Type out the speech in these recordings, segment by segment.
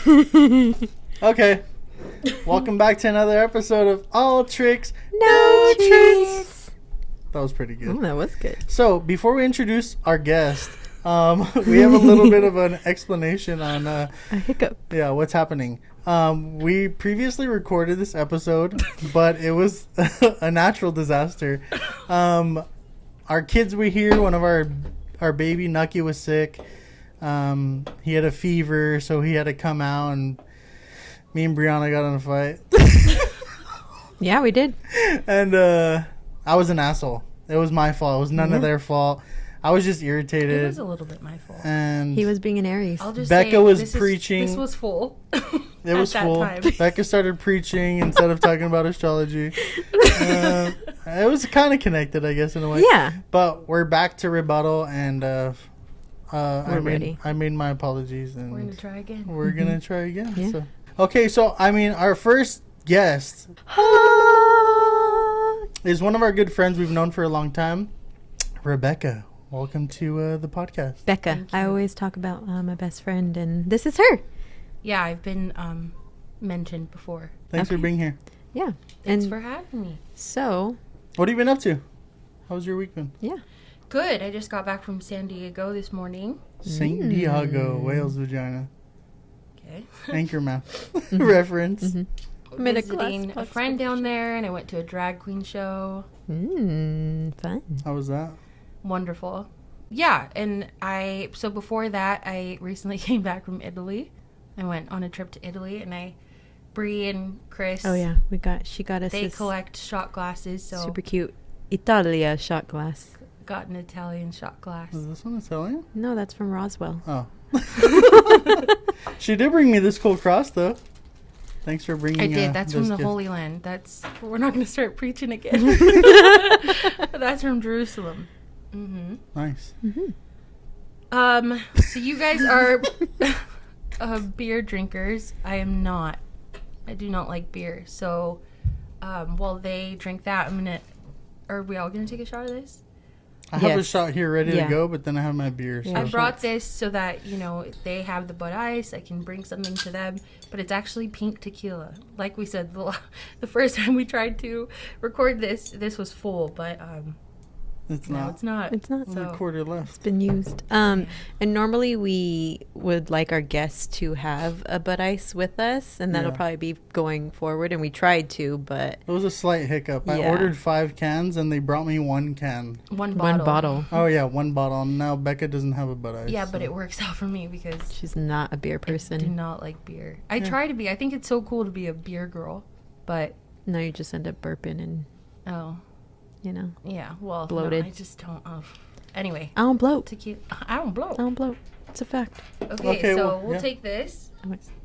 Okay. Welcome back to another episode of All Tricks, No Treats. That was pretty good. Oh, that was good. So, before we introduce our guest, we have a little bit of an explanation on A hiccup. what's happening. We previously recorded this episode, but it was a natural disaster. Our kids were here. One of our baby Nucky was sick. He had a fever, so he had to come out, and me and Briana got in a fight. Yeah, we did. And I was an asshole. It was my fault. It was none of their fault. I was just irritated. It was a little bit my fault. And He was being an Aries. I'll just Becca say was preaching. This was full. It was full. Becca started preaching instead of talking about astrology. It was kind of connected, I guess, in a way. Yeah. But we're back to rebuttal, and ready. I made my apologies, and We're gonna try again. We're gonna try again. Yeah. So. Okay, so our first guest is one of our good friends we've known for a long time, Rebecca. Welcome to the podcast. Becca. I always talk about my best friend, and this is her. Yeah, I've been mentioned before. Thanks for being here. Yeah. Thanks And for having me. so, What have you been up to? How's your week been? yeah. Good. I just got back from San Diego this morning. St. Diego, Wales vagina. Okay. Anchorman reference. Middle Visiting class a friend down there, and I went to a drag queen show. Fun. How was that? Wonderful. Yeah, and so before that, I recently came back from Italy. I went on a trip to Italy, and Bree and Chris. Oh yeah, she got us. They this collect shot glasses, so super cute Italia shot glass. got an Italian shot glass. Is this one Italian? No, that's from Roswell. Oh. She did bring me this cool cross, though. Thanks for bringing. I did. That's from this the gift. Holy Land. We're not going to start preaching again. That's from Jerusalem. Mm-hmm. Nice. So you guys are beer drinkers. I am not. I do not like beer. So, while they drink that, are we all gonna take a shot of this? I have a Yes. shot here ready Yeah. to go, but then I have my beer. So. Yeah. I brought this so that, if they have the Bud Ice, I can bring something to them. But it's actually pink tequila. Like we said, the first time we tried to record this was full, but It's no, not. it's not. It's not. There's a quarter left. It's been used. And normally we would like our guests to have a Bud Ice with us, and that'll Yeah. probably be going forward. And we tried to, but It was a slight hiccup. I Yeah. ordered 5 cans, and they brought me 1 can. One bottle. one bottle. Oh, yeah, 1 bottle. Now Becca doesn't have a Bud Ice. Yeah, so. but it works out for me because She's not a beer I do person. not like beer. I try to be. I think it's so cool to be a beer girl, but No, you just end up burping and, yeah. Well, Bloated. No, I just don't. Anyway, I don't bloat. tequila. I don't blow. I don't bloat. It's a fact. Okay, so well, we'll yeah. take this.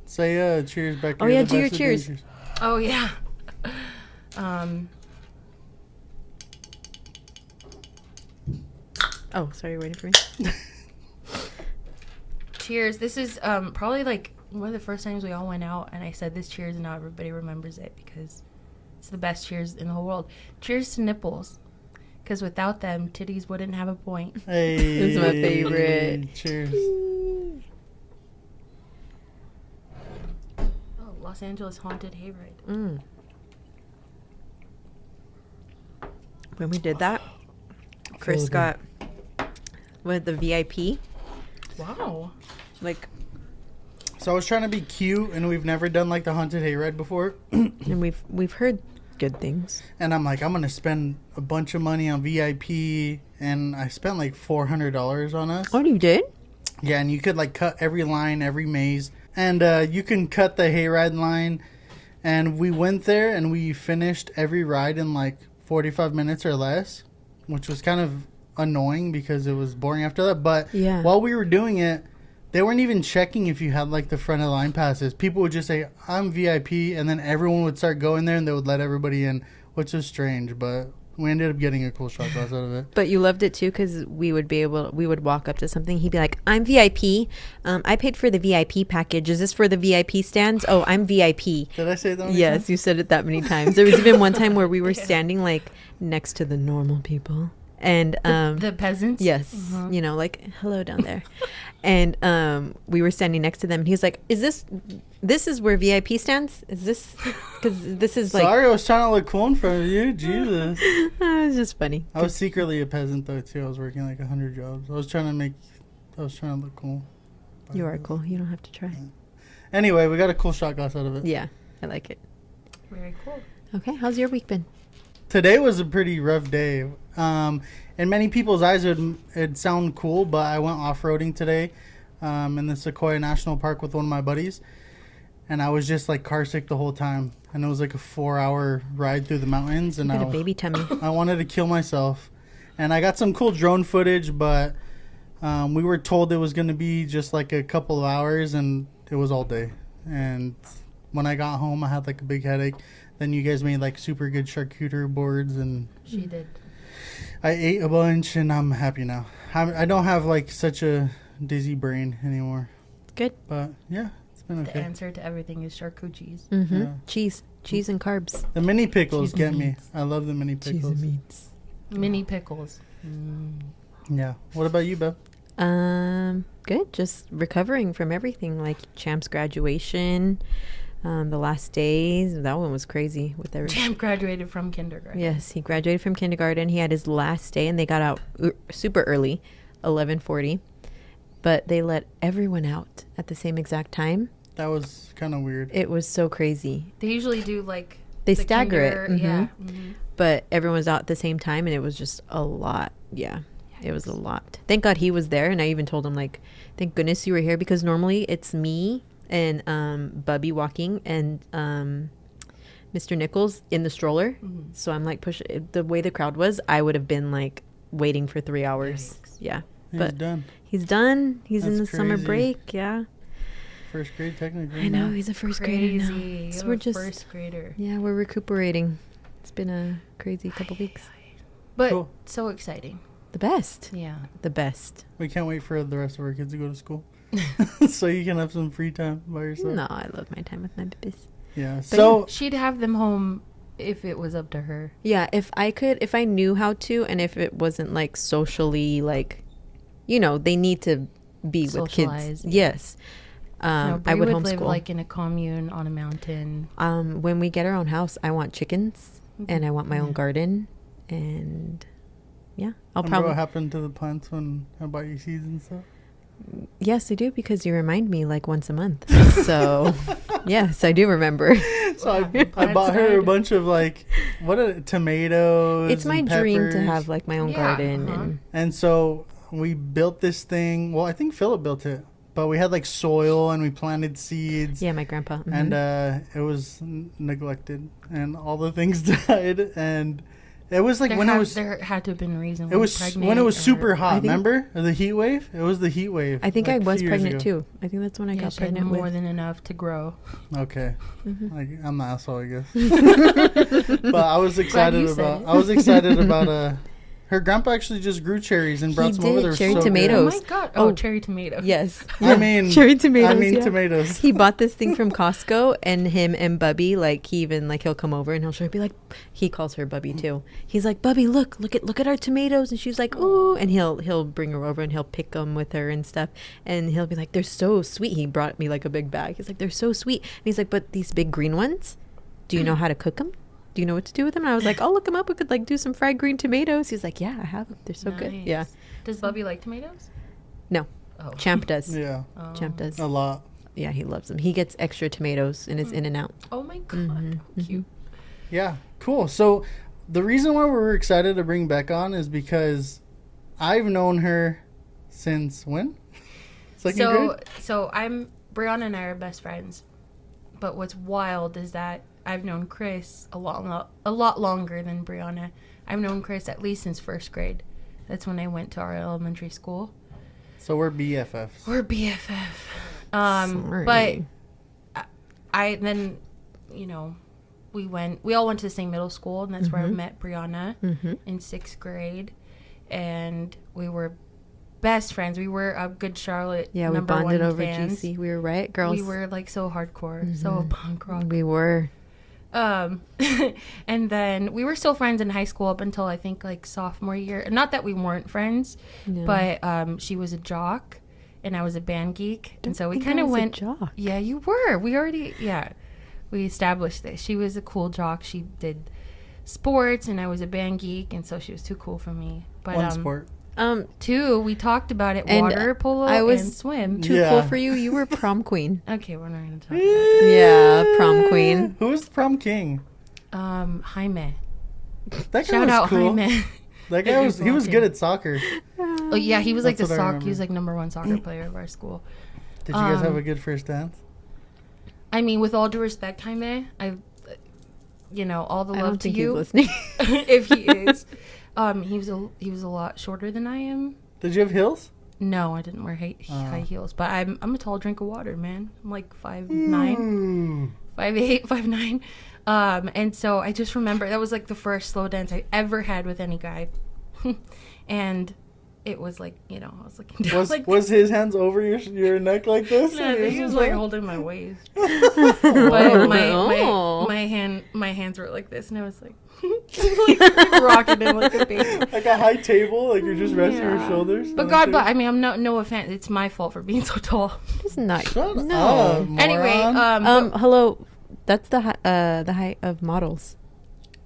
Say cheers, Becca. Oh, You're yeah, the do your best of cheers. drinkers. Oh yeah. Oh, sorry, you're waiting for me. Cheers. This is probably like one of the first times we all went out, and I said this cheers, and now everybody remembers it because it's the best cheers in the whole world. Cheers to nipples, because without them, titties wouldn't have a point. Hey. This is my favorite. Cheers. Oh, Los Angeles haunted hayride. When we did that, Chris Feel got with the VIP. Wow. Like, So I was trying to be cute, and we've never done like the haunted hayride before. and we've heard good things. And I'm like, I'm going to spend a bunch of money on VIP. And I spent like $400 on us. Oh, you did? Yeah, and you could like cut every line, every maze. And you can cut the hayride line. And we went there and we finished every ride in like 45 minutes or less, which was kind of annoying because it was boring after that. But Yeah. while we were doing it, they weren't even checking if you had like the front of the line passes. People would just say, I'm VIP. And then everyone would start going there and they would let everybody in, which was strange. But we ended up getting a cool shot glass out of it. But you loved it too, because we would walk up to something. He'd be like, I'm VIP. I paid for the VIP package. Is this for the VIP stands? Oh, I'm VIP. Did I say that? Yes, you said it that many times. There was even one time where we were standing like next to the normal people. And the peasants. yes, you know, like hello down there. And we were standing next to them, and he was like, "Is this is where VIP stands? Is this because this is like?" Sorry, I was trying to look cool in front of you. Jesus. It was just funny. I was secretly a peasant though too. I was working like 100 jobs. I was trying to look cool. You are cool. You don't have to try. Anyway, we got a cool shot glass out of it. Yeah, I like it. Very cool. Okay, how's your week been? Today was a pretty rough day. In many people's eyes, it'd sound cool, but I went off-roading today in the Sequoia National Park with one of my buddies, and I was just like car sick the whole time. And it was like a 4-hour ride through the mountains, and You got a baby tummy. I wanted to kill myself. And I got some cool drone footage, but we were told it was going to be just like a couple of hours, and it was all day. And when I got home, I had like a big headache. Then you guys made like super good charcuterie boards, and She did. I ate a bunch, and I'm happy now. I don't have like such a dizzy brain anymore. Good. But yeah, it's been The okay. answer to everything is charcuterie cheese. Mm-hmm. Yeah. Cheese and carbs. The mini pickles Cheese and get me. meats. I love the mini pickles. meats. Mini pickles. Yeah. What about you, Beb? Good. Just recovering from everything, like Champ's graduation, the last days. That one was crazy with everything. Champ graduated from kindergarten. Yes, he graduated from kindergarten. He had his last day, and they got out super early, 11:40. But they let everyone out at the same exact time. That was kind of weird. It was so crazy. They usually do like They the stagger it. Mhm. Yeah. But everyone was out at the same time, and it was just a lot. Yeah, it was a lot. Thank God he was there, and I even told him, like, thank goodness you were here, because normally it's me and Bubby walking and Mr. Nichols in the stroller. Mhm. So I'm like, the way the crowd was, I would have been like waiting for 3 hours. Yikes. Yeah. He's But done. he's done. He's in the That's summer crazy. break. Yeah. First grade, technically. I know. now. He's a first grader now. Crazy. So You're we're a just, first grader. yeah, we're recuperating. It's been a crazy couple weeks. But Cool. so exciting. The best. Yeah. The best. We can't wait for the rest of our kids to go to school. So you can have some free time by yourself. No, I love my time with my babies. Yeah. So She'd have them home if it was up to her. Yeah, if I knew how to, and if it wasn't like socially, like, you know, they need to be with Socialize, kids. yeah. Yes. No, I would live homeschool. like in a commune on a mountain. When we get our own house, I want chickens and I want my own Yeah. garden, and yeah, I'll remember probably. what happened to the plants when I bought you seeds and stuff? Yes, I do, because you remind me like once a month. So yes, I do remember. So I Plants bought her a died. bunch of like tomatoes. It's my and dream to peppers. have like my own Yeah, garden, uh-huh. And so we built this thing. Well, I think Philip built it, but we had like soil and we planted seeds. yeah, my grandpa. Mhm. And it was neglected, and all the things died. And it was like There had to have been a reason. it was when it was super hot. I think- Remember the heat wave? It was the heat wave. I think like, I a was few years pregnant ago. too. I think that's when I Yeah, got she had pregnant more with. than enough to grow. Okay, Mhm. like, I'm the asshole, I guess. But I was excited you said about. it. I was excited about her grandpa actually just grew cherries and brought He some over did, there. cherry so tomatoes. Oh my god! Oh. Oh, cherry tomato. Yes. I mean, cherry tomatoes. I mean yeah. tomatoes. He bought this thing from Costco, and him and Bubby, like, he even, like, he'll come over and he'll show her, be like, he calls her Bubby too. He's like, Bubby, look at our tomatoes, and she's like, ooh, and he'll bring her over and he'll pick them with her and stuff, and he'll be like, they're so sweet. He brought me like a big bag. He's like, they're so sweet, and he's like, but these big green ones, do you know how to cook them? Do you know what to do with them? And I was like, I'll look them up. We could like do some fried green tomatoes. He's like, yeah, I have them. They're so good. Nice. Yeah. Does Bubby like tomatoes? No, Oh. Champ does. Yeah, Oh. Champ does. a lot. Yeah, he loves them. He gets extra tomatoes in his In and Out. Oh my god! Mhm, How cute. Yeah, cool. So the reason why we're excited to bring Beck on is because I've known her since when? Second grade? So Brianna and I are best friends, but what's wild is that I've known Chris a lot longer than Brianna. I've known Chris at least since first grade. That's when I went to our elementary school. So we're BFFs. We're BFF. Sorry. But I then, you know, we all went to the same middle school, and that's where I met Brianna Mm-hmm. in 6th grade, and we were best friends. We were a Good Charlotte Yeah, we number bonded one over fans. GC. We were right, girls. We were like so hardcore, so punk rock. We were. And then we were still friends in high school up until I think like sophomore year. Not that we weren't friends, but she was a jock and I was a band geek, and so we kind of went. Jock. Yeah, you were. We already. Yeah, we established this. She was a cool jock. She did sports, and I was a band geek, and so she was too cool for me. But One sport. two, we talked about it: And water polo I was and swim. Too Yeah. cool for you. You were prom queen. Okay, we're not gonna talk about it. Yeah, prom queen. Who was the prom king? Jaime. That guy Shout was out cool. Jaime. That guy was. He was good at soccer. Oh yeah, he was like That's the what I he remember. was like #1 soccer player of our school. Did you guys have a good first dance? I mean, with all due respect, Jaime, you know, all the I love don't to think you. he's listening. If he is, he was a lot shorter than I am. Did you have heels? No, I didn't wear high heels, but I'm a tall drink of water, man. I'm like 5'9", Ooh. 5'8", 5'9". And so I just remember that was like the first slow dance I ever had with any guy, and it was like, you know, I was looking down, Was his hands over your neck like this? No, I think he was like holding my waist, Oh. but Oh. my hands were like this, and I was like, like rocking him like a baby. Like a high table, like you're just resting your Yeah. shoulders. But God, but I mean, I'm no offense. It's my fault for being so tall. It's not. Shut No. up, moron. Anyway, Hello. That's the height of models.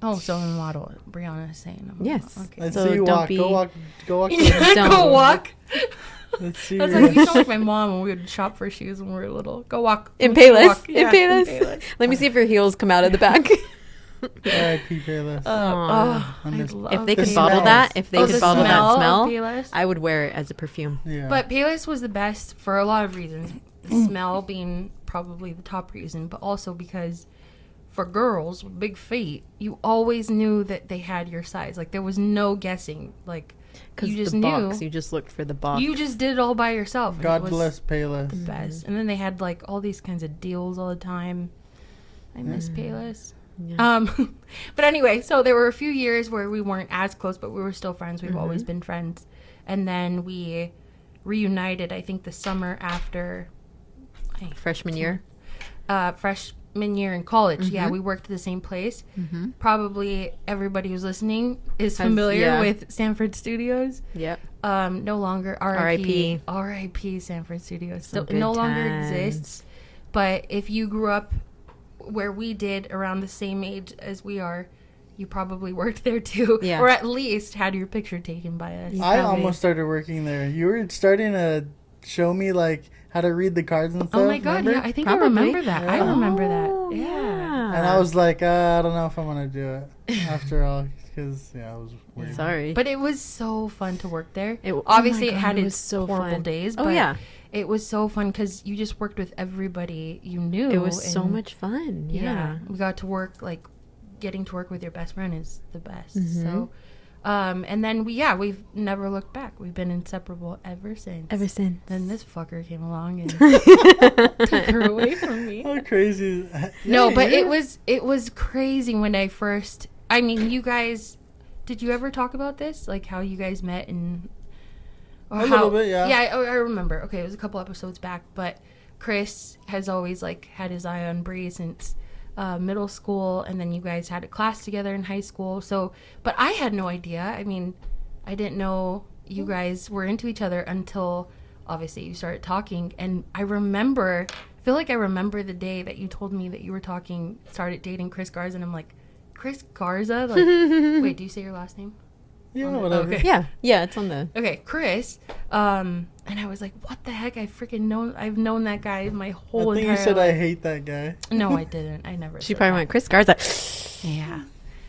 oh, so I'm a model. Brianna is saying I'm a Yes. model. Okay. Let's So see you don't walk. be- Go walk. Go walk. Don't. Go walk. Let's see. I was like, you sound like my mom when we would shop for shoes when we were little. Go walk. In Go Payless. walk. In Yeah, Payless. Let me see if your heels come out of the back. R.I.P. Payless. I miss- love If they The could bottle smells. that, if they Oh, could the bottle smell that of smell, Payless? I would wear it as a perfume. Yeah. But Payless was the best for a lot of reasons. The smell being probably the top reason, but also because for girls with big feet, you always knew that they had your size. Like there was no guessing. Like Because you just the box, knew. you just looked for the box. You just did it all by yourself. and it God was bless Payless. the best. And then they had like all these kinds of deals all the time. I miss Payless. Yeah. But anyway, so there were a few years where we weren't as close, but we were still friends. We've always been friends. And then we reunited, I think the summer after Freshman year. freshman year in college. Yeah, we worked at the same place. Probably everybody who's listening is familiar yeah. with Sanford Studios. Yep. No longer R.I.P.. R.I.P. Sanford Studios. Some Still, no good longer times. exists. But if you grew up where we did around the same age as we are, you probably worked there too. Yeah. Or at least had your picture taken by us. I Probably. almost started working there. You were starting to show me like how to read the cards and stuff. Oh my God, remember? yeah, I think Probably. I remember that. I Yeah. remember Oh, that. Yeah. And I was like, I don't know if I'm gonna do it after all, because yeah, it was weird. Sorry. But it was so fun to work there. oh Obviously, my it God, had it its was so horrible fun. days. Oh, But yeah. it was so fun because you just worked with everybody you knew. It was so and much fun. Yeah. we got to work, like, getting to work with your best friend is the best. Mm-hmm. So, and then we've never looked back. We've been inseparable ever since. Ever since. Then this fucker came along and took her away from me. How crazy! No, Yeah, but you're- it was crazy when I first. I mean, you guys, did you ever talk about this? Like how you guys met and or A little bit, yeah. Yeah, I remember. Okay, it was a couple episodes back, but Chris has always like had his eye on Bree since middle school, and then you guys had a class together in high school. So, but I had no idea. I mean, I didn't know you guys were into each other until obviously you started talking, and I feel like I remember the day that you told me that you were started dating Chris Garza, and I'm like, Chris Garza? Like, wait, do you say your last name? yeah, on it? whatever. Okay. Yeah, it's on the. Okay, Chris. And I was like, what the heck? I've known that guy my whole I think entire you said life. I hate that guy. No, I didn't. I never She said probably that. went, Chris Garza. Yeah.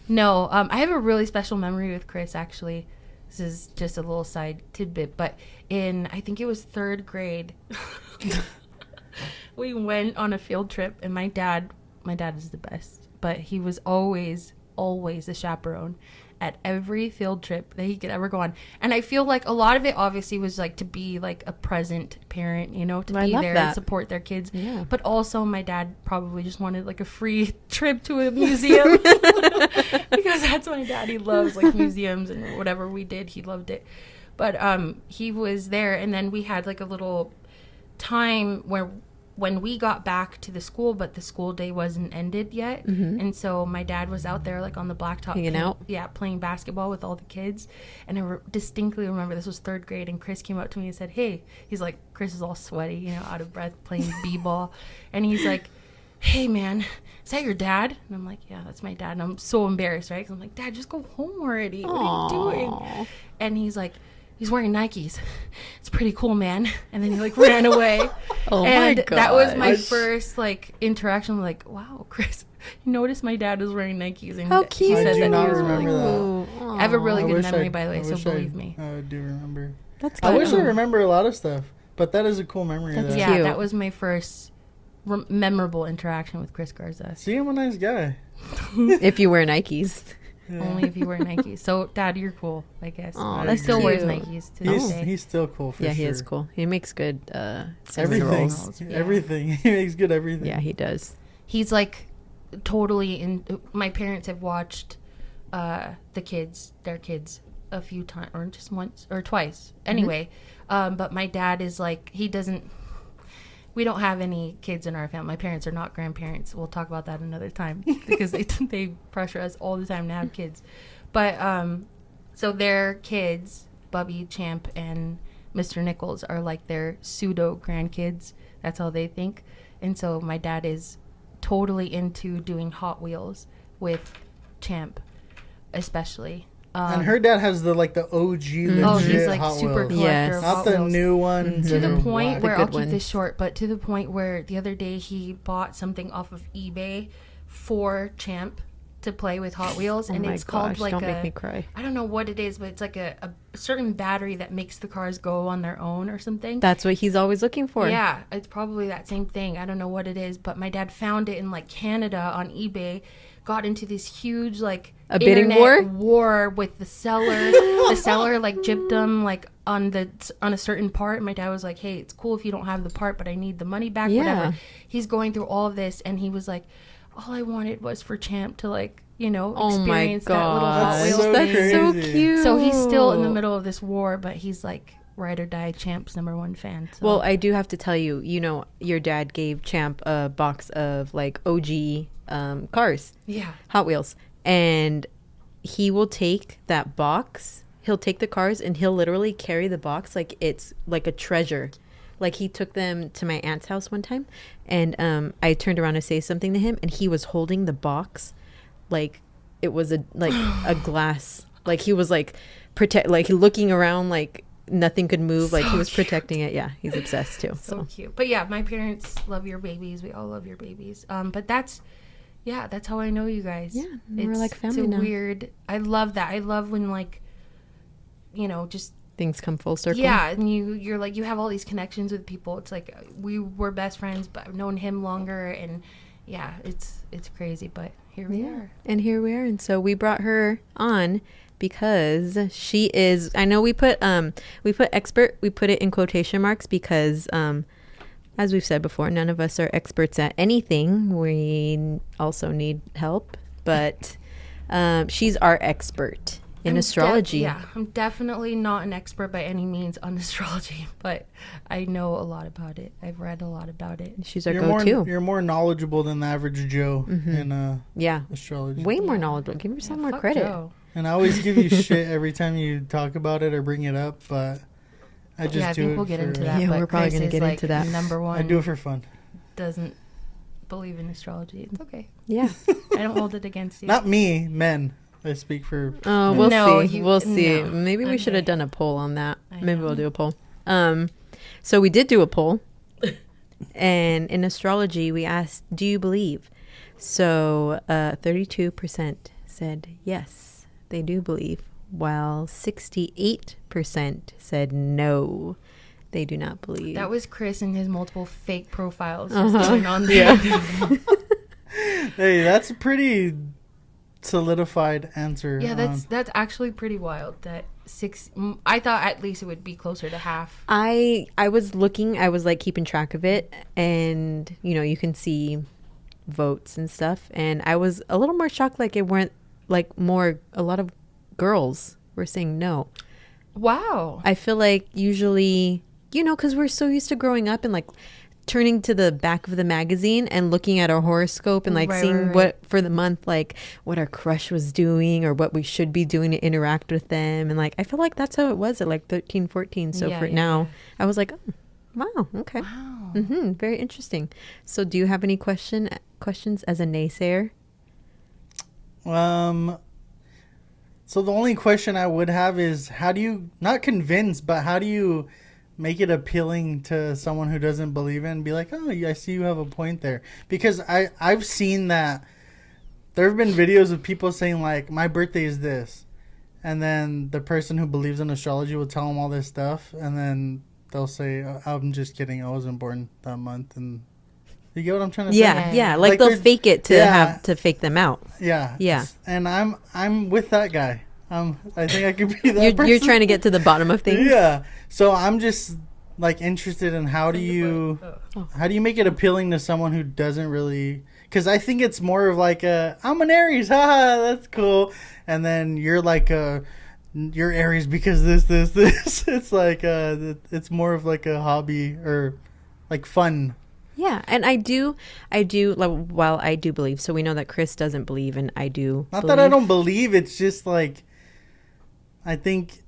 No, I have a really special memory with Chris, actually. This is just a little side tidbit, but I think it was third grade, we went on a field trip, and my dad is the best, but he was always the chaperone at every field trip that he could ever go on. And I feel like a lot of it obviously was like to be like a present parent, you know, to I be love there that. and support their kids. Yeah. But also my dad probably just wanted like a free trip to a museum because that's my dad. He loves like museums, and whatever we did, he loved it. But he was there, and then we had like a little time where when we got back to the school, but the school day wasn't ended yet. And so my dad was out there like on the blacktop. Hanging out? Yeah, playing basketball with all the kids. And I distinctly remember this was 3rd grade, and Chris came up to me and said, hey, he's like, Chris is all sweaty, you know, out of breath, playing b-ball. And he's like, hey, man, is that your dad? And I'm like, yeah, that's my dad. And I'm so embarrassed, right? Because I'm like, Dad, just go home already. What are you doing? And he's like, he's wearing Nikes. It's pretty cool, man. And then he like ran away. My God. That was my first like interaction. Like, wow, Chris, you noticed my dad was wearing Nikes. And How cute. I do that not he was remember wearing- that. I have a really good memory, by the way, I so wish believe me. I do remember. That's I good. wish I remember a lot of stuff, but that is a cool memory. That's of that. Yeah, cute. that was my first memorable interaction with Chris Garza. See, I'm a nice guy. If you wear Nikes. Yeah. Only if you wear Nikes. So, Dad, you're cool, I guess. Aw, He that's still wears cute. Nikes to this day. He's still cool for Yeah, sure. he is cool. He makes good Everything. rolls. Yeah. Everything. He makes good everything. Yeah, he does. He's like totally in. My parents have watched their kids, a few times, or just once or twice. Anyway, but my dad is like, he doesn't. We don't have any kids in our family. My parents are not grandparents. We'll talk about that another time because they pressure us all the time to have kids. But so their kids, Bubby, Champ, and Mr. Nichols, are like their pseudo grandkids. That's how they think. And so my dad is totally into doing Hot Wheels with Champ, especially. And her dad has the OG legit Oh, he's like Hot super Wheels. collector Yes. of Not Hot the Wheels. new ones. To that the are point black. where The I'll good keep this ones. short, but to the point where the other day he bought something off of eBay for Champ to play with Hot Wheels, Oh and my it's gosh, called like don't a, make me cry. I don't know what it is, but it's like a certain battery that makes the cars go on their own or something. That's what he's always looking for. Yeah, it's probably that same thing. I don't know what it is, but my dad found it in like Canada on eBay, got into this huge like A bidding internet war? war with the seller. The seller like gypped him like on a certain part. My dad was like, hey, it's cool if you don't have the part, but I need the money back. Yeah. Whatever. He's going through all of this, and he was like, all I wanted was for Champ to like, you know, Oh my experience that little Hot gosh. Wheels so thing. That's so crazy. cute. So he's still in the middle of this war, but he's like ride or die Champ's #1 fan. So. Well, I do have to tell you, your dad gave Champ a box of like OG cars, yeah. Hot Wheels, and he will take that box. He'll take the cars and he'll literally carry the box like it's like a treasure. Like he took them to my aunt's house one time, and I turned around to say something to him, and he was holding the box like it was a glass. Like he was like looking around like nothing could move. So like he was cute. protecting it. Yeah, he's obsessed too. So cute. But yeah, my parents love your babies. We all love your babies. But that's how I know you guys. Yeah, we're like family it's now. weird. I love that. I love when like, just Things come full circle. yeah, and you're like you have all these connections with people. It's like we were best friends, but I've known him longer, and yeah, it's crazy. But here we are. And here we are. And so we brought her on because she is, I know we put expert, we put it in quotation marks because, as we've said before, none of us are experts at anything. We also need help, but she's our expert in astrology. I'm definitely not an expert by any means on astrology, but I know a lot about it. I've read a lot about it. She's our You're go-to. You're more knowledgeable than the average Joe in Yeah. astrology. Way more knowledgeable. Give yourself more Fuck credit. Joe. And I always give you shit every time you talk about it or bring it up, but I just Yeah, I do think it we'll get for, into that. Yeah, but we're probably Chris gonna is, get like, into that. #1. I do it for fun. Doesn't believe in astrology. It's okay. Yeah. I don't hold it against you. Not me, men. I speak for. Oh, men. we'll No, see. you- We'll see. no. Maybe we should have Okay. done a poll on that. I Maybe know. we'll do a poll. So we did do a poll. And in astrology, we asked, do you believe? So 32% said yes, they do believe, while 68% said no, they do not believe. That was Chris and his multiple fake profiles Uh-huh. just going on there. Hey, that's a pretty solidified answer. Yeah, that's actually pretty wild. That I thought at least it would be closer to half. I was looking, I was like keeping track of it, and you can see votes and stuff, and I was a little more shocked, like it weren't like a lot of girls were saying no. Wow. I feel like usually, because we're so used to growing up and like turning to the back of the magazine and looking at our horoscope and like seeing what for the month, like what our crush was doing or what we should be doing to interact with them. And like, I feel like that's how it was at like 13, 14. So now I was like, oh, wow. Okay. Wow. Very interesting. So do you have any questions as a naysayer? So the only question I would have is, how do you, not convince, but how do you make it appealing to someone who doesn't believe it and be like, oh, I see you have a point there? Because I've seen that there have been videos of people saying like, my birthday is this. And then the person who believes in astrology will tell them all this stuff. And then they'll say, oh, I'm just kidding. I wasn't born that month. And you get what I'm trying to say? Yeah. Like they'll fake it to have to fake them out. Yeah. And I'm with that guy. I think I could be that person. You're trying to get to the bottom of things. Yeah. So I'm just like interested in how do you make it appealing to someone who doesn't really, because I think it's more of like I'm an Aries, haha, that's cool, and then you're like you're Aries because this. It's like it's more of like a hobby or like fun. Yeah, and I do like, while I do believe, so we know that Cris doesn't believe, and I do. Not that I don't believe, it's just like I think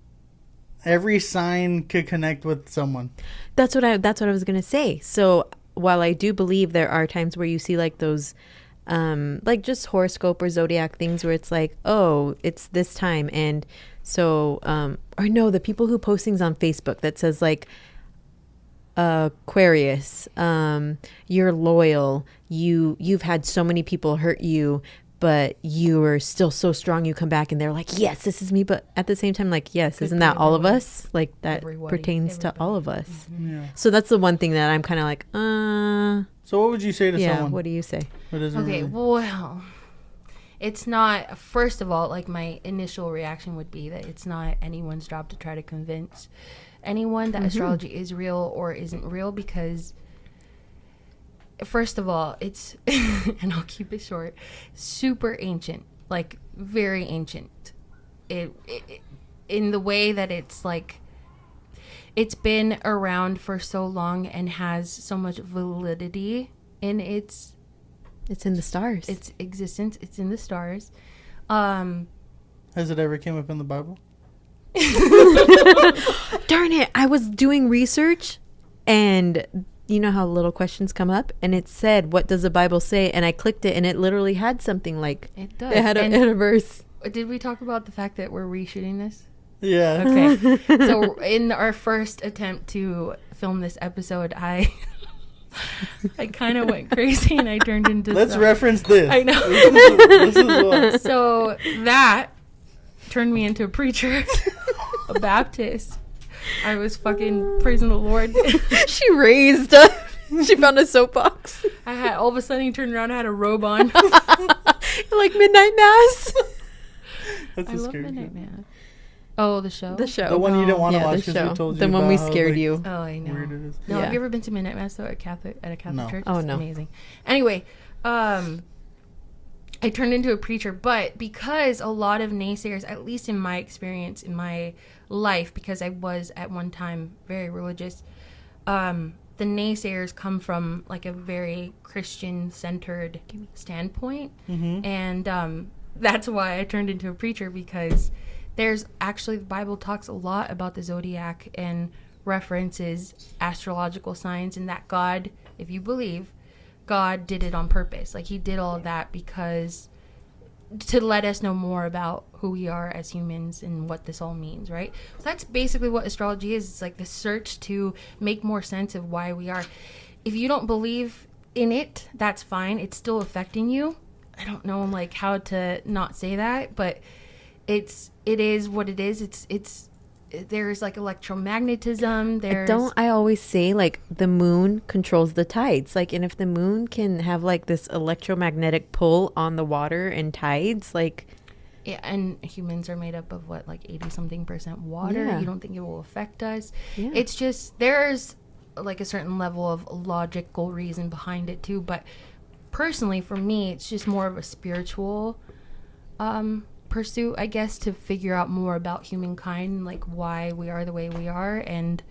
every sign could connect with someone. That's what I was gonna say. So while I do believe, there are times where you see like those like just horoscope or zodiac things where it's like, oh, it's this time, and so or no, the people who post things on Facebook that says like, Aquarius, you're loyal, you've had so many people hurt you, but you are still so strong, you come back, and they're like, yes, this is me. But at the same time, like, yes, isn't that all of us? Like that pertains to all of us. Mm-hmm. Yeah. So that's the one thing that I'm kind of like, so what would you say to someone? What do you say? Well, it's not, first of all, like my initial reaction would be that it's not anyone's job to try to convince anyone that astrology is real or isn't real, because first of all, it's and I'll keep it short, super ancient, like very ancient. It in the way that it's like it's been around for so long and has so much validity in its in the stars, its existence. It's in the stars. Has it ever came up in the Bible? Darn it, I was doing research, and you know how little questions come up, and it said, what does the Bible say? And I clicked it, and it literally had something like, it does. It had a verse. Did we talk about the fact that we're reshooting this? Yeah. Okay. So in our first attempt to film this episode, I kind of went crazy and I turned into Let's reference this. I know. This is what. So that turned me into a preacher, a Baptist. I was fucking praising the Lord. She raised up. She found a soapbox. I had, all of a sudden he turned around, I had a robe on. Like Midnight Mass. That's I a love scary Midnight show. Mass. Oh, the show? The show. The one you didn't want to Yeah, watch the because we show. told you The one about we how, scared like, you. Oh, I know. weird it is. No, Yeah. have you ever been to Midnight Mass though at a Catholic No. church? Oh, It's no. amazing. Anyway, I turned into a preacher, but because a lot of naysayers, at least in my experience in my life, because I was at one time very religious, the naysayers come from like a very Christian-centered standpoint, and that's why I turned into a preacher, because there's actually, the Bible talks a lot about the zodiac and references astrological signs, and that God, if you believe, God did it on purpose. Like he did all of that because to let us know more about who we are as humans and what this all means, right? So that's basically what astrology is. It's like the search to make more sense of why we are. If you don't believe in it, that's fine. It's still affecting you. I don't know like how to not say that, but it is what it is. It's there's like electromagnetism. I always say like the moon controls the tides, like, and if the moon can have like this electromagnetic pull on the water and tides, like, yeah, and humans are made up of what, like 80-something% water. Yeah. You don't think it will affect us? Yeah. It's just there's like a certain level of logical reason behind it too, but personally for me it's just more of a spiritual pursuit, I guess, to figure out more about humankind, like why we are the way we are, and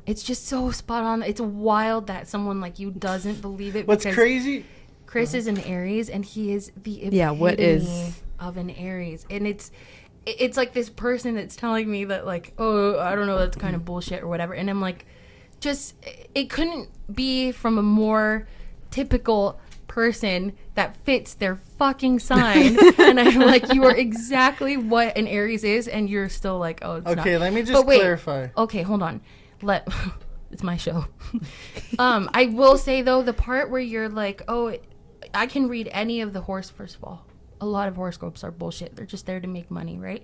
It's just so spot on. It's wild that someone like you doesn't believe it. What's because crazy? Chris is an Aries, and he is the epitome Yeah, what is of an Aries, and it's like this person that's telling me that like, oh, I don't know, that's kind of bullshit or whatever, and I'm like, just it couldn't be from a more typical person that fits their fucking sign. And I'm like, you are exactly what an Aries is, and you're still like, oh, it's not. Okay, let me just clarify. Okay, hold on. It's my show. I will say though, the part where you're like, oh, I can read any of the first of all, a lot of horoscopes are bullshit. They're just there to make money, right?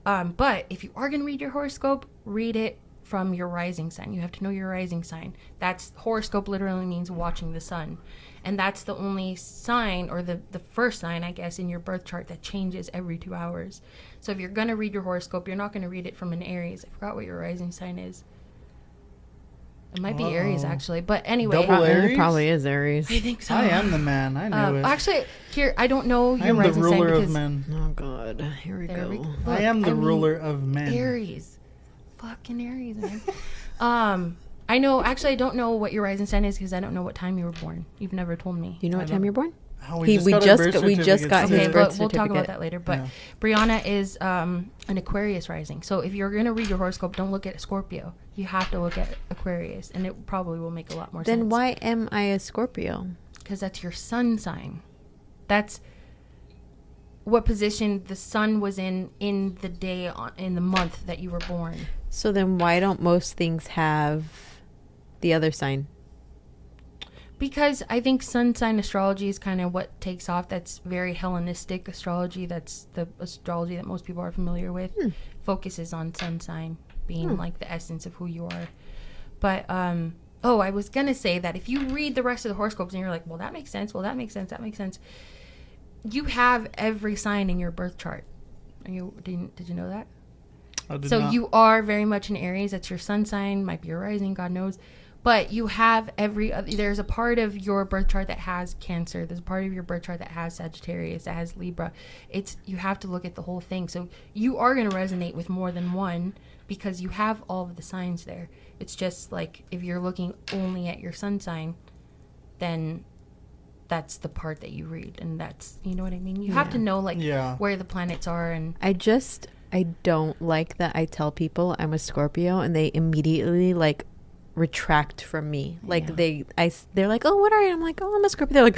But if you are going to read your horoscope, read it from your rising sign. You have to know your rising sign. That's horoscope literally means watching the sun. And that's the only sign, or the first sign, I guess, in your birth chart that changes every 2 hours. So if you're going to read your horoscope, you're not going to read it from an Aries. I forgot what your rising sign is. It might be Aries, actually. But anyway. Double Aries? It probably is Aries. I think so. I am the man. I knew it. Actually, here, I don't know your I am the rising sign ruler because of men. Oh, God. Here we There go. we go. I am the ruler of men. Aries. Fucking Aries, man. I know, actually, I don't know what your rising sign is because I don't know what time you were born. You've never told me. You know what time you're born? Oh, We just got his Okay, birth but we'll talk about certificate. that later. But Briana is an Aquarius rising. So if you're going to read your horoscope, don't look at Scorpio. You have to look at Aquarius, and it probably will make a lot more sense. Then why am I a Scorpio? Because that's your sun sign. That's what position the sun was in the day, in the month that you were born. So then why don't most things have the other sign? Because I think sun sign astrology is kind of what takes off. That's very Hellenistic astrology. That's the astrology that most people are familiar with. Focuses on sun sign being like the essence of who you are. But, I was going to say that if you read the rest of the horoscopes and you're like, well, that makes sense. Well, that makes sense. That makes sense. You have every sign in your birth chart. Did you know that? So you are very much an Aries. That's your sun sign. Might be your rising, God knows. But you have there's a part of your birth chart that has Cancer. There's a part of your birth chart that has Sagittarius, that has Libra. You have to look at the whole thing. So you are going to resonate with more than one because you have all of the signs there. It's just like if you're looking only at your sun sign, then that's the part that you read. And that's, you know what I mean? You have to know where the planets are. And I don't like that I tell people I'm a Scorpio and they immediately like retract from me. Like they're like, oh, what are you? I'm like, oh, I'm a Scorpio. They're like,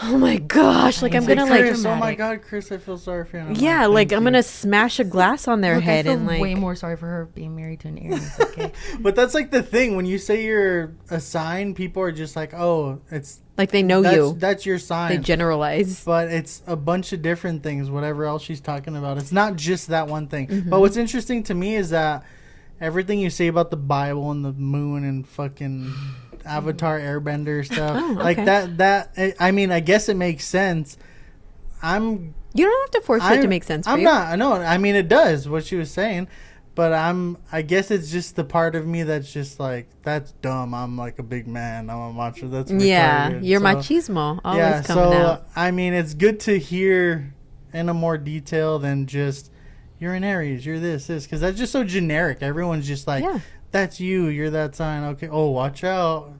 oh my gosh, like I'm gonna Chris, like, oh my God, Chris, I feel sorry for you. Yeah, like I'm gonna smash a glass on their head. I feel and like way more sorry for her being married to an Aries. Okay, but that's like the thing when you say you're a sign, people are just like, oh, it's like they know you. That's your sign. They generalize, but it's a bunch of different things. Whatever else she's talking about, it's not just that one thing. But what's interesting to me is that everything you say about the Bible and the moon and fucking Avatar Airbender stuff, like that, I mean, I guess it makes sense. You don't have to force it to make sense for you. I know. I mean, it does, what she was saying. But I guess it's just the part of me that's just like, that's dumb. I'm like a big man. I'm a macho. That's retarded. Yeah, you're machismo. Always coming out. I mean, it's good to hear in a more detail than just, you're an Aries, you're this, because that's just so generic. Everyone's just like, that's you, you're that sign. Okay, oh, watch out.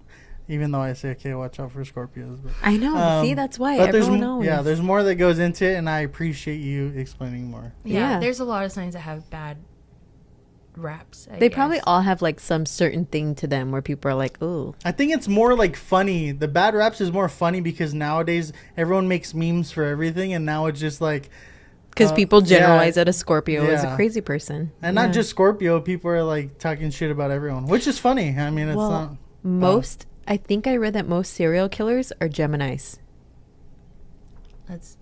Even though I say, okay, watch out for Scorpios. But, I know. See, that's why everyone knows. Yeah, there's more that goes into it, and I appreciate you explaining more. Yeah, there's a lot of signs that have bad raps. They probably all have like some certain thing to them where people are like, ooh. I think it's more like funny. The bad raps is more funny because nowadays everyone makes memes for everything, and now it's just like, because people generalize that a Scorpio is a crazy person. And not just Scorpio, people are like talking shit about everyone, which is funny. I mean, it's not... I think I read that most serial killers are Geminis. That's